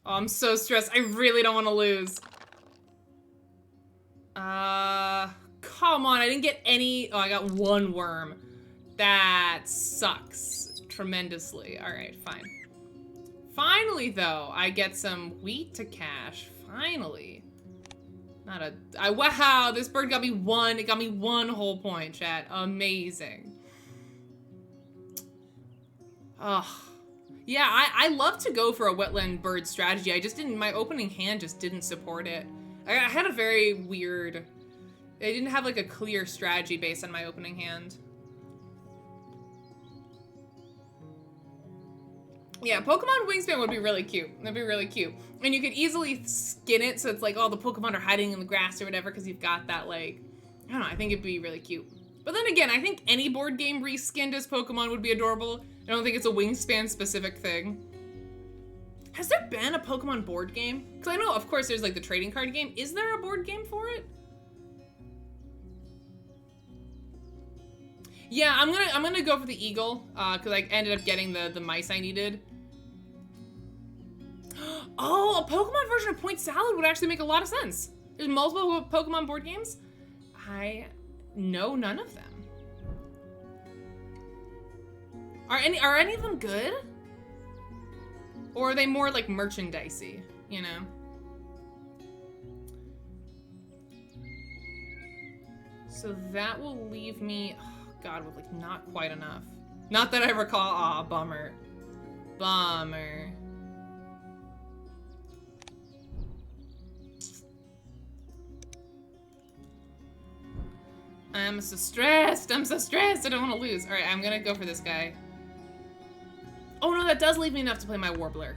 Oh, I'm so stressed. I really don't want to lose. Come on. I didn't get any. Oh, I got 1 worm. That sucks tremendously. All right, fine. Finally, though, I get some wheat to cash. Finally. Wow, this bird got me 1. It got me 1 whole point, chat. Amazing. Ugh. Yeah, I love to go for a wetland bird strategy. I just didn't, my opening hand just didn't support it. I had a very weird, I didn't have like a clear strategy based on my opening hand. Yeah, Pokemon Wingspan would be really cute. That'd be really cute. And you could easily skin it so it's like all the Pokemon are hiding in the grass or whatever because you've got that, like, I don't know, I think it'd be really cute. But then again, I think any board game reskinned as Pokemon would be adorable. I don't think it's a Wingspan specific thing. Has there been a Pokemon board game? Because I know, of course, there's like the trading card game. Is there a board game for it? Yeah, I'm gonna go for the eagle, because I ended up getting the mice I needed. Oh, a Pokemon version of Point Salad would actually make a lot of sense. There's multiple Pokemon board games. I know none of them. Are any of them good? Or are they more like merchandisey, you know? So that will leave me, oh God, with like not quite enough. Not that I recall, aw, bummer. Bummer. I'm so stressed, I don't want to lose. All right, I'm gonna go for this guy. Oh no, that does leave me enough to play my Warbler.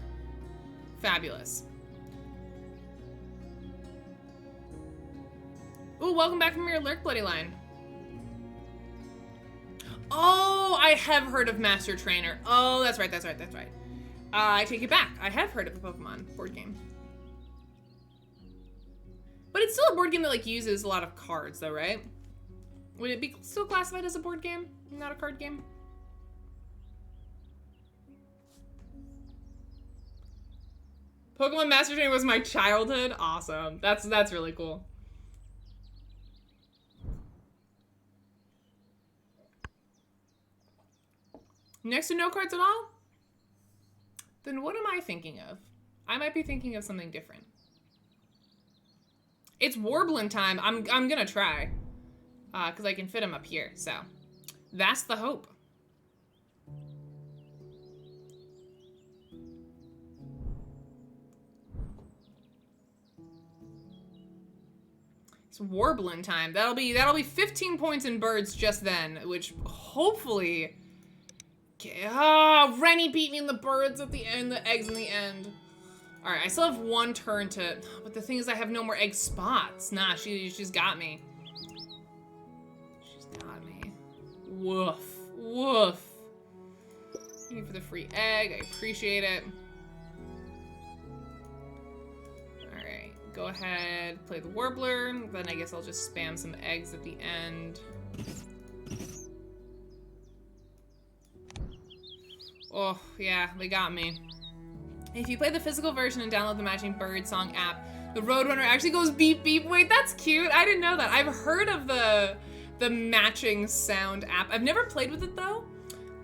Fabulous. Ooh, welcome back from your Lurk, Bloody Line. Oh, I have heard of Master Trainer. Oh, that's right. I take it back. I have heard of the Pokemon board game. But it's still a board game that like uses a lot of cards though, right? Would it be still classified as a board game, not a card game? Pokemon Master Trainer was my childhood. Awesome. That's really cool. Next to no cards at all? Then what am I thinking of? I might be thinking of something different. It's Warbling time. I'm gonna try. Because I can fit him up here, so. That's the hope. It's Warbling time. That'll be 15 points in birds just then, which hopefully. Oh, Rennie beat me in the birds at the end, the eggs in the end. All right, I still have one turn to, but the thing is I have no more egg spots. Nah, she's got me. She's got me. Woof, woof. Thank you for the free egg, I appreciate it. All right, go ahead, play the Warbler. Then I guess I'll just spam some eggs at the end. Oh, yeah, they got me. If you play the physical version and download the matching bird song app, the Roadrunner actually goes beep beep. Wait, that's cute. I didn't know that. I've heard of the matching sound app. I've never played with it though.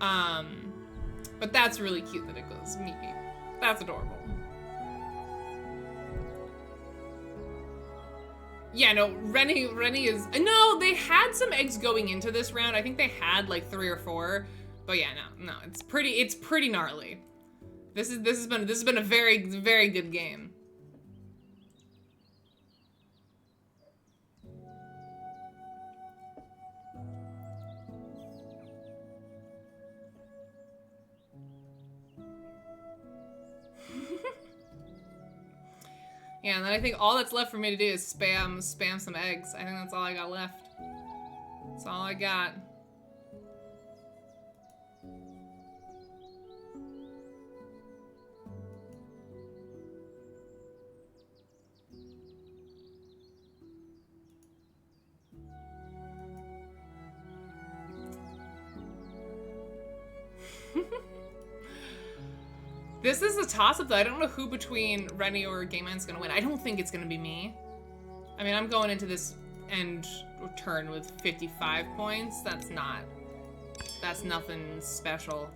But that's really cute that it goes beep beep. That's adorable. Yeah, no, Rennie is, no, they had some eggs going into this round. I think they had like 3 or 4. But yeah, no, it's pretty gnarly. This has been a very, very good game. Yeah, and then I think all that's left for me to do is spam some eggs. I think that's all I got left. That's all I got. This is a toss-up though. I don't know who between Rennie or Game Man's gonna win. I don't think it's gonna be me. I mean, I'm going into this end turn with 55 points. That's nothing special.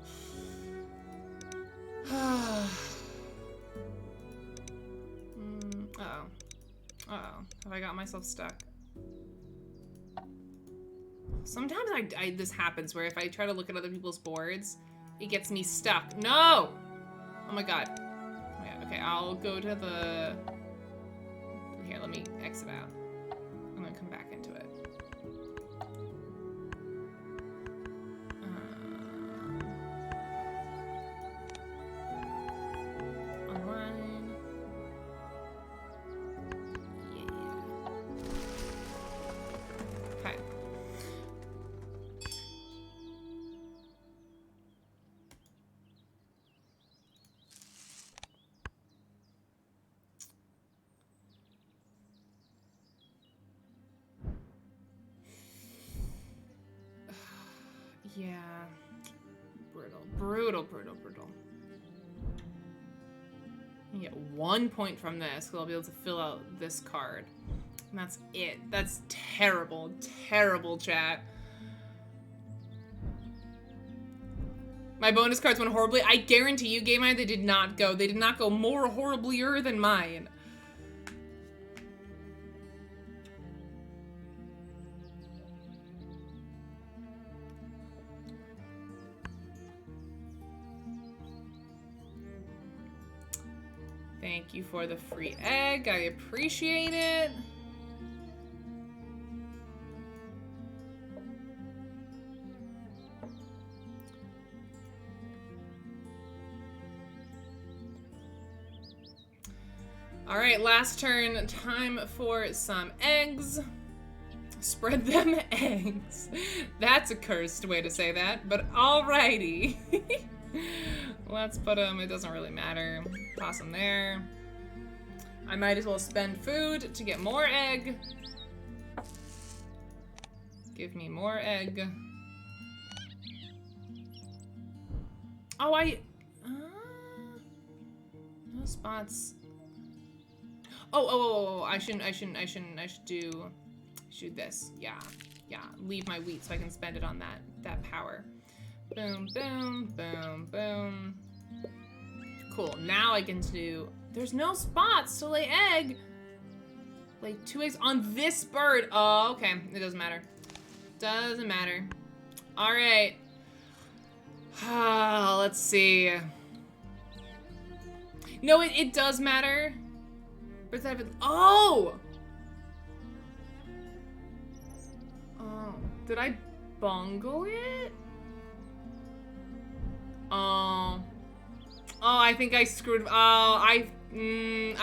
Uh-oh. Have I got myself stuck? Sometimes this happens where if I try to look at other people's boards, it gets me stuck. No! Oh my god. Oh yeah, okay, I'll go to the... Here, let me exit out. I'm gonna come back into it. Yeah. Brutal. You get 1 point from this, because I'll be able to fill out this card. And that's it. That's terrible, chat. My bonus cards went horribly. I guarantee you, Game Eye, they did not go. They did not go more horriblier than mine. Thank you for the free egg. I appreciate it. All right, last turn. Time for some eggs. Spread them eggs. That's a cursed way to say that, but alrighty. Let's put them, it doesn't really matter. Toss them there. I might as well spend food to get more egg. Give me more egg. Oh, no spots. Oh, I should do this. Yeah. Leave my wheat so I can spend it on that power. Boom. Cool, now I can do, there's no spots to lay egg. Lay 2 eggs on this bird. Oh, okay, it doesn't matter. Doesn't matter. All right. Let's see. No, it does matter. Birds that have oh! Oh, did I bungle it? Oh, I think I screwed. I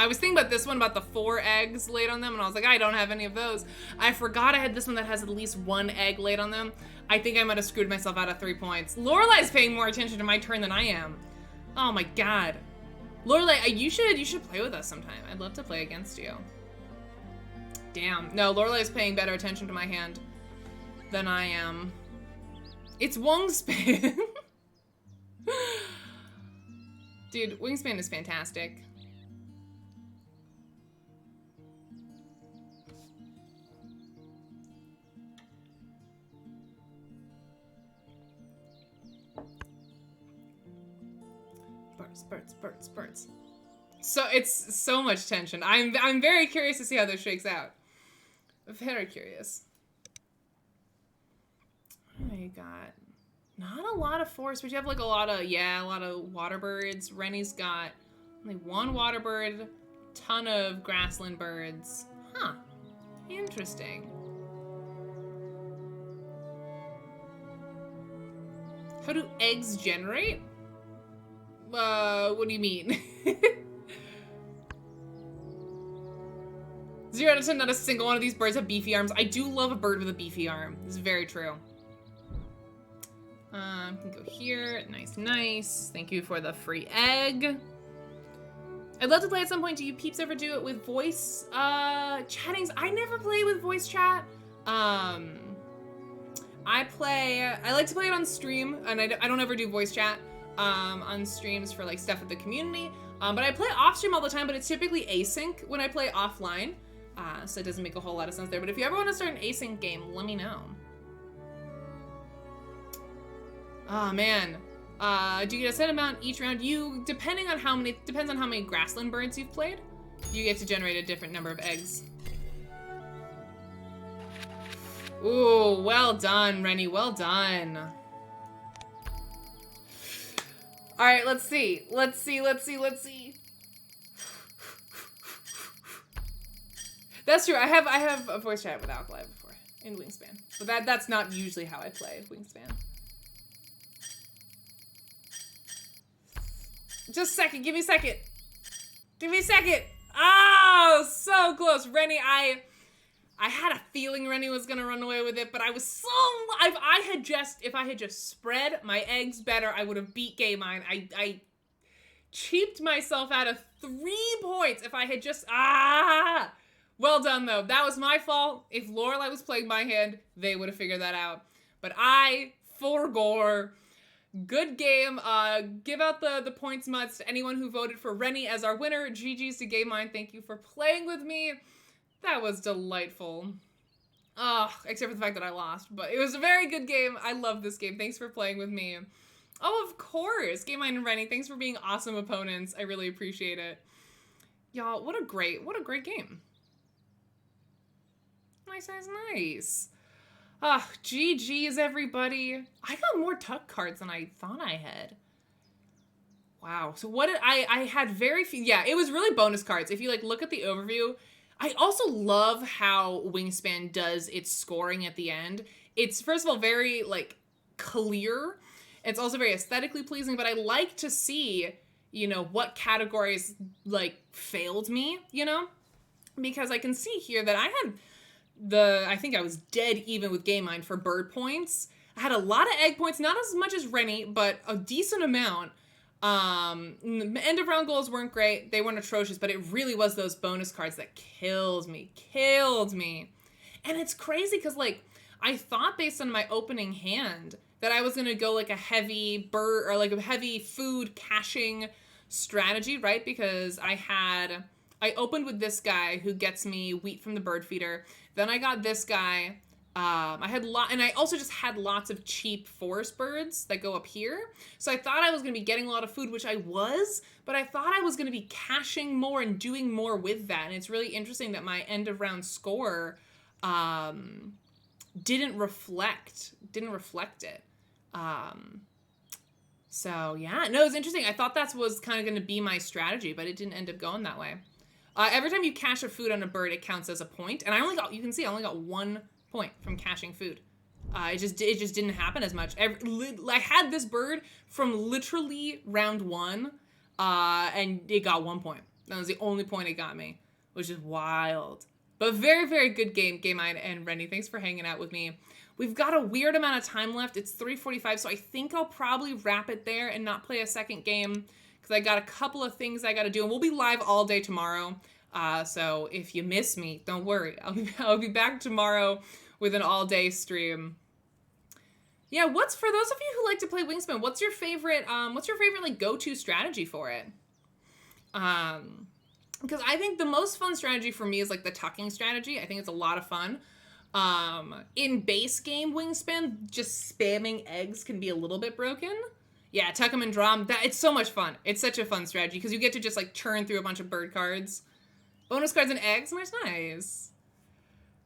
was thinking about this one, about the 4 eggs laid on them, and I was like, I don't have any of those. I forgot I had this one that has at least 1 egg laid on them. I think I might have screwed myself out of 3 points. Lorelai's paying more attention to my turn than I am. Oh my god. Lorelai, you should play with us sometime. I'd love to play against you. Damn. No, Lorelai's paying better attention to my hand than I am. It's Wingspan. Dude, Wingspan is fantastic. Spurts. So it's so much tension. I'm very curious to see how this shakes out. Very curious. What do you got? Not a lot of forest, but you have like a lot of water birds. Rennie's got only 1 water bird, ton of grassland birds. Huh. Interesting. How do eggs generate? What do you mean? 0 out of 10, not a single one of these birds have beefy arms. I do love a bird with a beefy arm. This is very true. Can go here. Nice. Thank you for the free egg. I'd love to play at some point. Do you peeps ever do it with voice chattings? I never play with voice chat. I like to play it on stream, and I don't ever do voice chat on streams for like stuff with the community. But I play off stream all the time, but it's typically async when I play offline. So it doesn't make a whole lot of sense there. But if you ever want to start an async game, let me know. Oh man. Do you get a set amount each round? Depends on how many grassland birds you've played, you get to generate a different number of eggs. Ooh, well done, Rennie, well done. All right, let's see. That's true. I have a voice chat with Alkali before in Wingspan, but that's not usually how I play Wingspan. Just a second. Give me a second. Oh, so close, Rennie. I had a feeling Rennie was gonna run away with it, but I was so. If I had just spread my eggs better, I would have beat Game Mine. I cheaped myself out of 3 points. If I had just well done though. That was my fault. If Lorelai was playing my hand, they would have figured that out. But I for gore. Good game. Give out the points muds to anyone who voted for Rennie as our winner. GG's to Game Mine. Thank you for playing with me. That was delightful. Except for the fact that I lost, but it was a very good game. I love this game. Thanks for playing with me. Oh, of course. Game Mine and Rennie, thanks for being awesome opponents. I really appreciate it. Y'all, what a great game. Nice. GG's everybody. I got more tuck cards than I thought I had. Wow. So what did I had very few. Yeah, it was really bonus cards. If you like look at the overview, I also love how Wingspan does its scoring at the end. It's first of all very like clear. It's also very aesthetically pleasing, but I like to see, you know, what categories like failed me, you know? Because I can see here that I think I was dead even with Game Mind for bird points. I had a lot of egg points, not as much as Rennie, but a decent amount. End of round goals weren't great. They weren't atrocious, but it really was those bonus cards that killed me. And it's crazy because like, I thought based on my opening hand that I was going to go like a heavy bird or like a heavy food caching strategy, right? Because I opened with this guy who gets me wheat from the bird feeder. Then I got this guy. And I also just had lots of cheap forest birds that go up here. So I thought I was going to be getting a lot of food, which I was, but I thought I was going to be caching more and doing more with that. And it's really interesting that my end of round score, didn't reflect it. So yeah, no, it was interesting. I thought that was kind of going to be my strategy, but it didn't end up going that way. Every time you cache a food on a bird, it counts as a point. And I only got 1 point from caching food. It just didn't happen as much. I had this bird from literally round 1, and it got 1 point. That was the only point it got me, which is wild. But very, very good game, Game Mine and Rennie. Thanks for hanging out with me. We've got a weird amount of time left. It's 3:45, so I think I'll probably wrap it there and not play a second game because I got a couple of things I got to do, and we'll be live all day tomorrow. So if you miss me, don't worry. I'll be back tomorrow with an all-day stream. Yeah, for those of you who like to play Wingspan, what's your favorite like go-to strategy for it? Because I think the most fun strategy for me is like the tucking strategy. I think it's a lot of fun. In base game Wingspan, just spamming eggs can be a little bit broken. Yeah, tuck 'em and draw 'em. It's so much fun. It's such a fun strategy because you get to just like churn through a bunch of bird cards. Bonus cards and eggs, nice.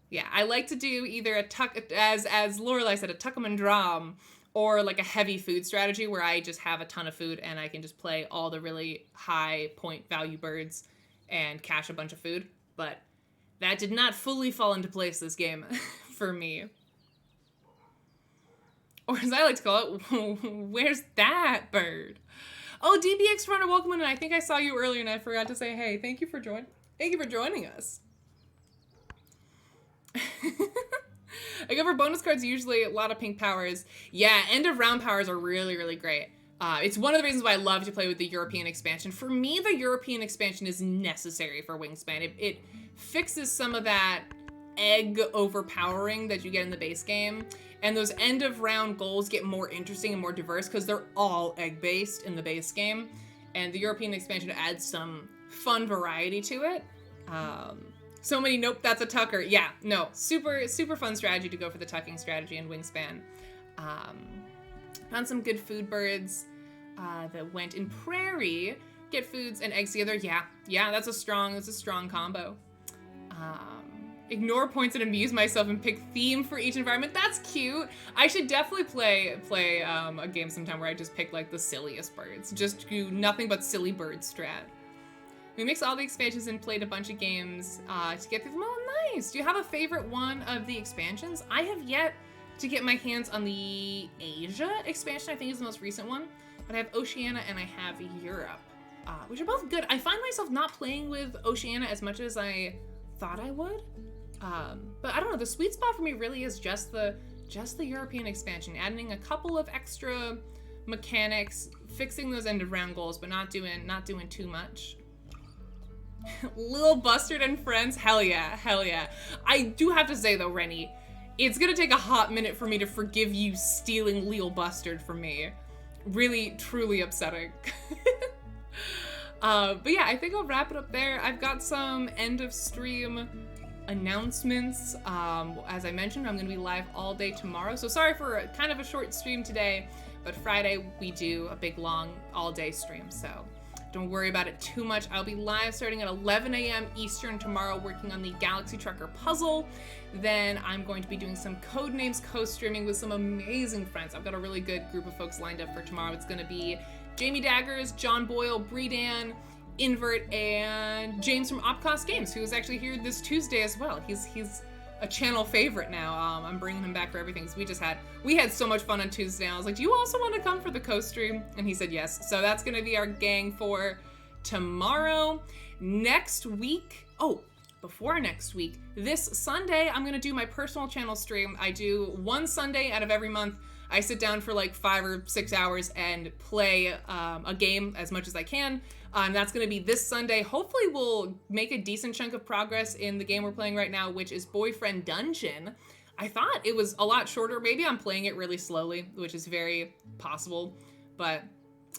Yeah, I like to do either a tuck, as Lorelai said, a tuck 'em and draw 'em, or like a heavy food strategy where I just have a ton of food and I can just play all the really high point value birds and cache a bunch of food. But that did not fully fall into place this game for me. Or as I like to call it, where's that bird? Oh, DBX Runner, welcome in. I think I saw you earlier and I forgot to say, hey, thank you for joining us. I go for bonus cards, usually a lot of pink powers. Yeah, end of round powers are really, really great. It's one of the reasons why I love to play with the European expansion. For me, the European expansion is necessary for Wingspan. It fixes some of that egg overpowering that you get in the base game. And those end of round goals get more interesting and more diverse because they're all egg based in the base game. And the European expansion adds some fun variety to it. So many, nope, that's a tucker. Yeah, no, super, super fun strategy to go for the tucking strategy in Wingspan. Found some good food birds that went in prairie. Get foods and eggs together. Yeah, that's a strong combo. Ignore points and amuse myself and pick theme for each environment. That's cute. I should definitely play a game sometime where I just pick like the silliest birds. Just do nothing but silly bird strat. We mixed all the expansions and played a bunch of games to get through them. Oh, nice. Do you have a favorite one of the expansions? I have yet to get my hands on the Asia expansion. I think is the most recent one. But I have Oceania and I have Europe, which are both good. I find myself not playing with Oceania as much as I thought I would. But I don't know. The sweet spot for me really is just the European expansion, adding a couple of extra mechanics, fixing those end of round goals, but not doing too much. Lil Bustard and friends, hell yeah. I do have to say though, Rennie, it's gonna take a hot minute for me to forgive you stealing Leel Bustard from me. Really, truly upsetting. But yeah, I think I'll wrap it up there. I've got some end of stream announcements. As I mentioned, I'm gonna be live all day tomorrow. So sorry for kind of a short stream today, but Friday we do a big long all day stream. So don't worry about it too much. I'll be live starting at 11 a.m. Eastern tomorrow working on the Galaxy Trucker puzzle. Then I'm going to be doing some Codenames co-streaming with some amazing friends. I've got a really good group of folks lined up for tomorrow. It's gonna be Jamie Daggers, John Boyle, Breedan, Invert, and James from Opcost Games, who was actually here this Tuesday as well. He's a channel favorite now. I'm bringing him back for everything. So we had so much fun on Tuesday. I was like, do you also want to come for the co-stream? And he said yes. So that's gonna be our gang for tomorrow. Next week, before next week, this Sunday, I'm gonna do my personal channel stream. I do one Sunday out of every month. I sit down for like 5 or 6 hours and play a game as much as I can. That's gonna be this Sunday. Hopefully we'll make a decent chunk of progress in the game we're playing right now, which is Boyfriend Dungeon. I thought it was a lot shorter. Maybe I'm playing it really slowly, which is very possible, but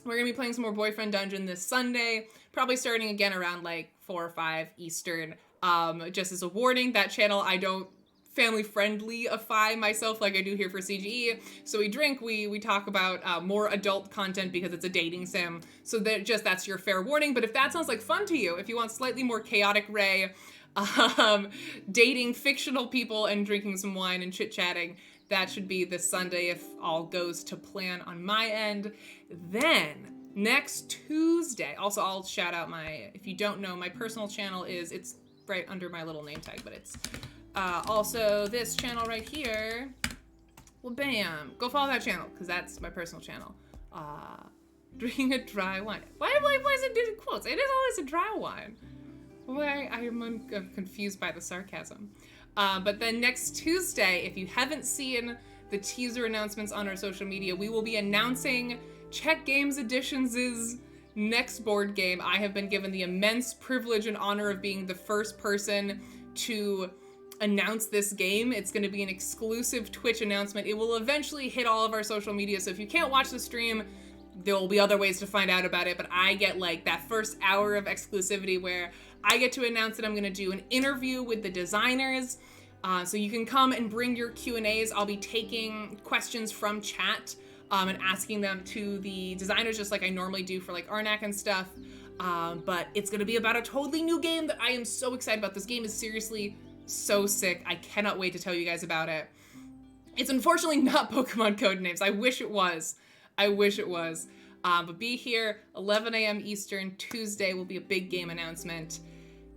we're gonna be playing some more Boyfriend Dungeon this Sunday, probably starting again around like 4 or 5 Eastern. Just as a warning, that channel I don't family-friendly-ify myself like I do here for CGE. So we drink, we talk about more adult content because it's a dating sim. So that's your fair warning. But if that sounds like fun to you, if you want slightly more chaotic Ray, dating fictional people and drinking some wine and chit-chatting, that should be this Sunday if all goes to plan on my end. Then next Tuesday, also I'll shout out if you don't know, my personal channel it's right under my little name tag, but it's also this channel right here. Well, bam, go follow that channel because that's my personal channel. Drinking a dry wine. Why is it doing quotes? It is always a dry wine. Why I'm confused by the sarcasm. But then next Tuesday, if you haven't seen the teaser announcements on our social media, we will be announcing Check Games Editions' next board game. I have been given the immense privilege and honor of being the first person to announce this game. It's going to be an exclusive Twitch announcement. It will eventually hit all of our social media, so if you can't watch the stream, there will be other ways to find out about it, but I get like that first hour of exclusivity where I get to announce that I'm going to do an interview with the designers. So you can come and bring your Q&As. I'll be taking questions from chat and asking them to the designers just like I normally do for like Arnak and stuff. But it's going to be about a totally new game that I am so excited about. This game is seriously so sick. I cannot wait to tell you guys about it. It's unfortunately not Pokemon Codenames. I wish it was. But be here, 11 a.m. Eastern, Tuesday will be a big game announcement.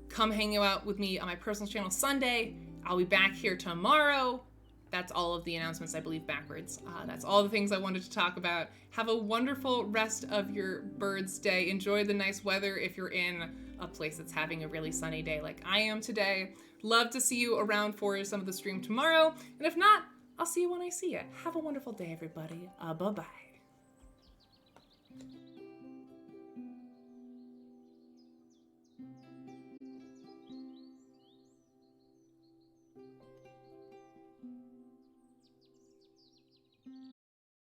Come hang out with me on my personal channel Sunday. I'll be back here tomorrow. That's all of the announcements, I believe, backwards. That's all the things I wanted to talk about. Have a wonderful rest of your Birds Day. Enjoy the nice weather if you're in a place that's having a really sunny day like I am today. Love to see you around for some of the stream tomorrow. And if not, I'll see you when I see you. Have a wonderful day, everybody. Bye-bye.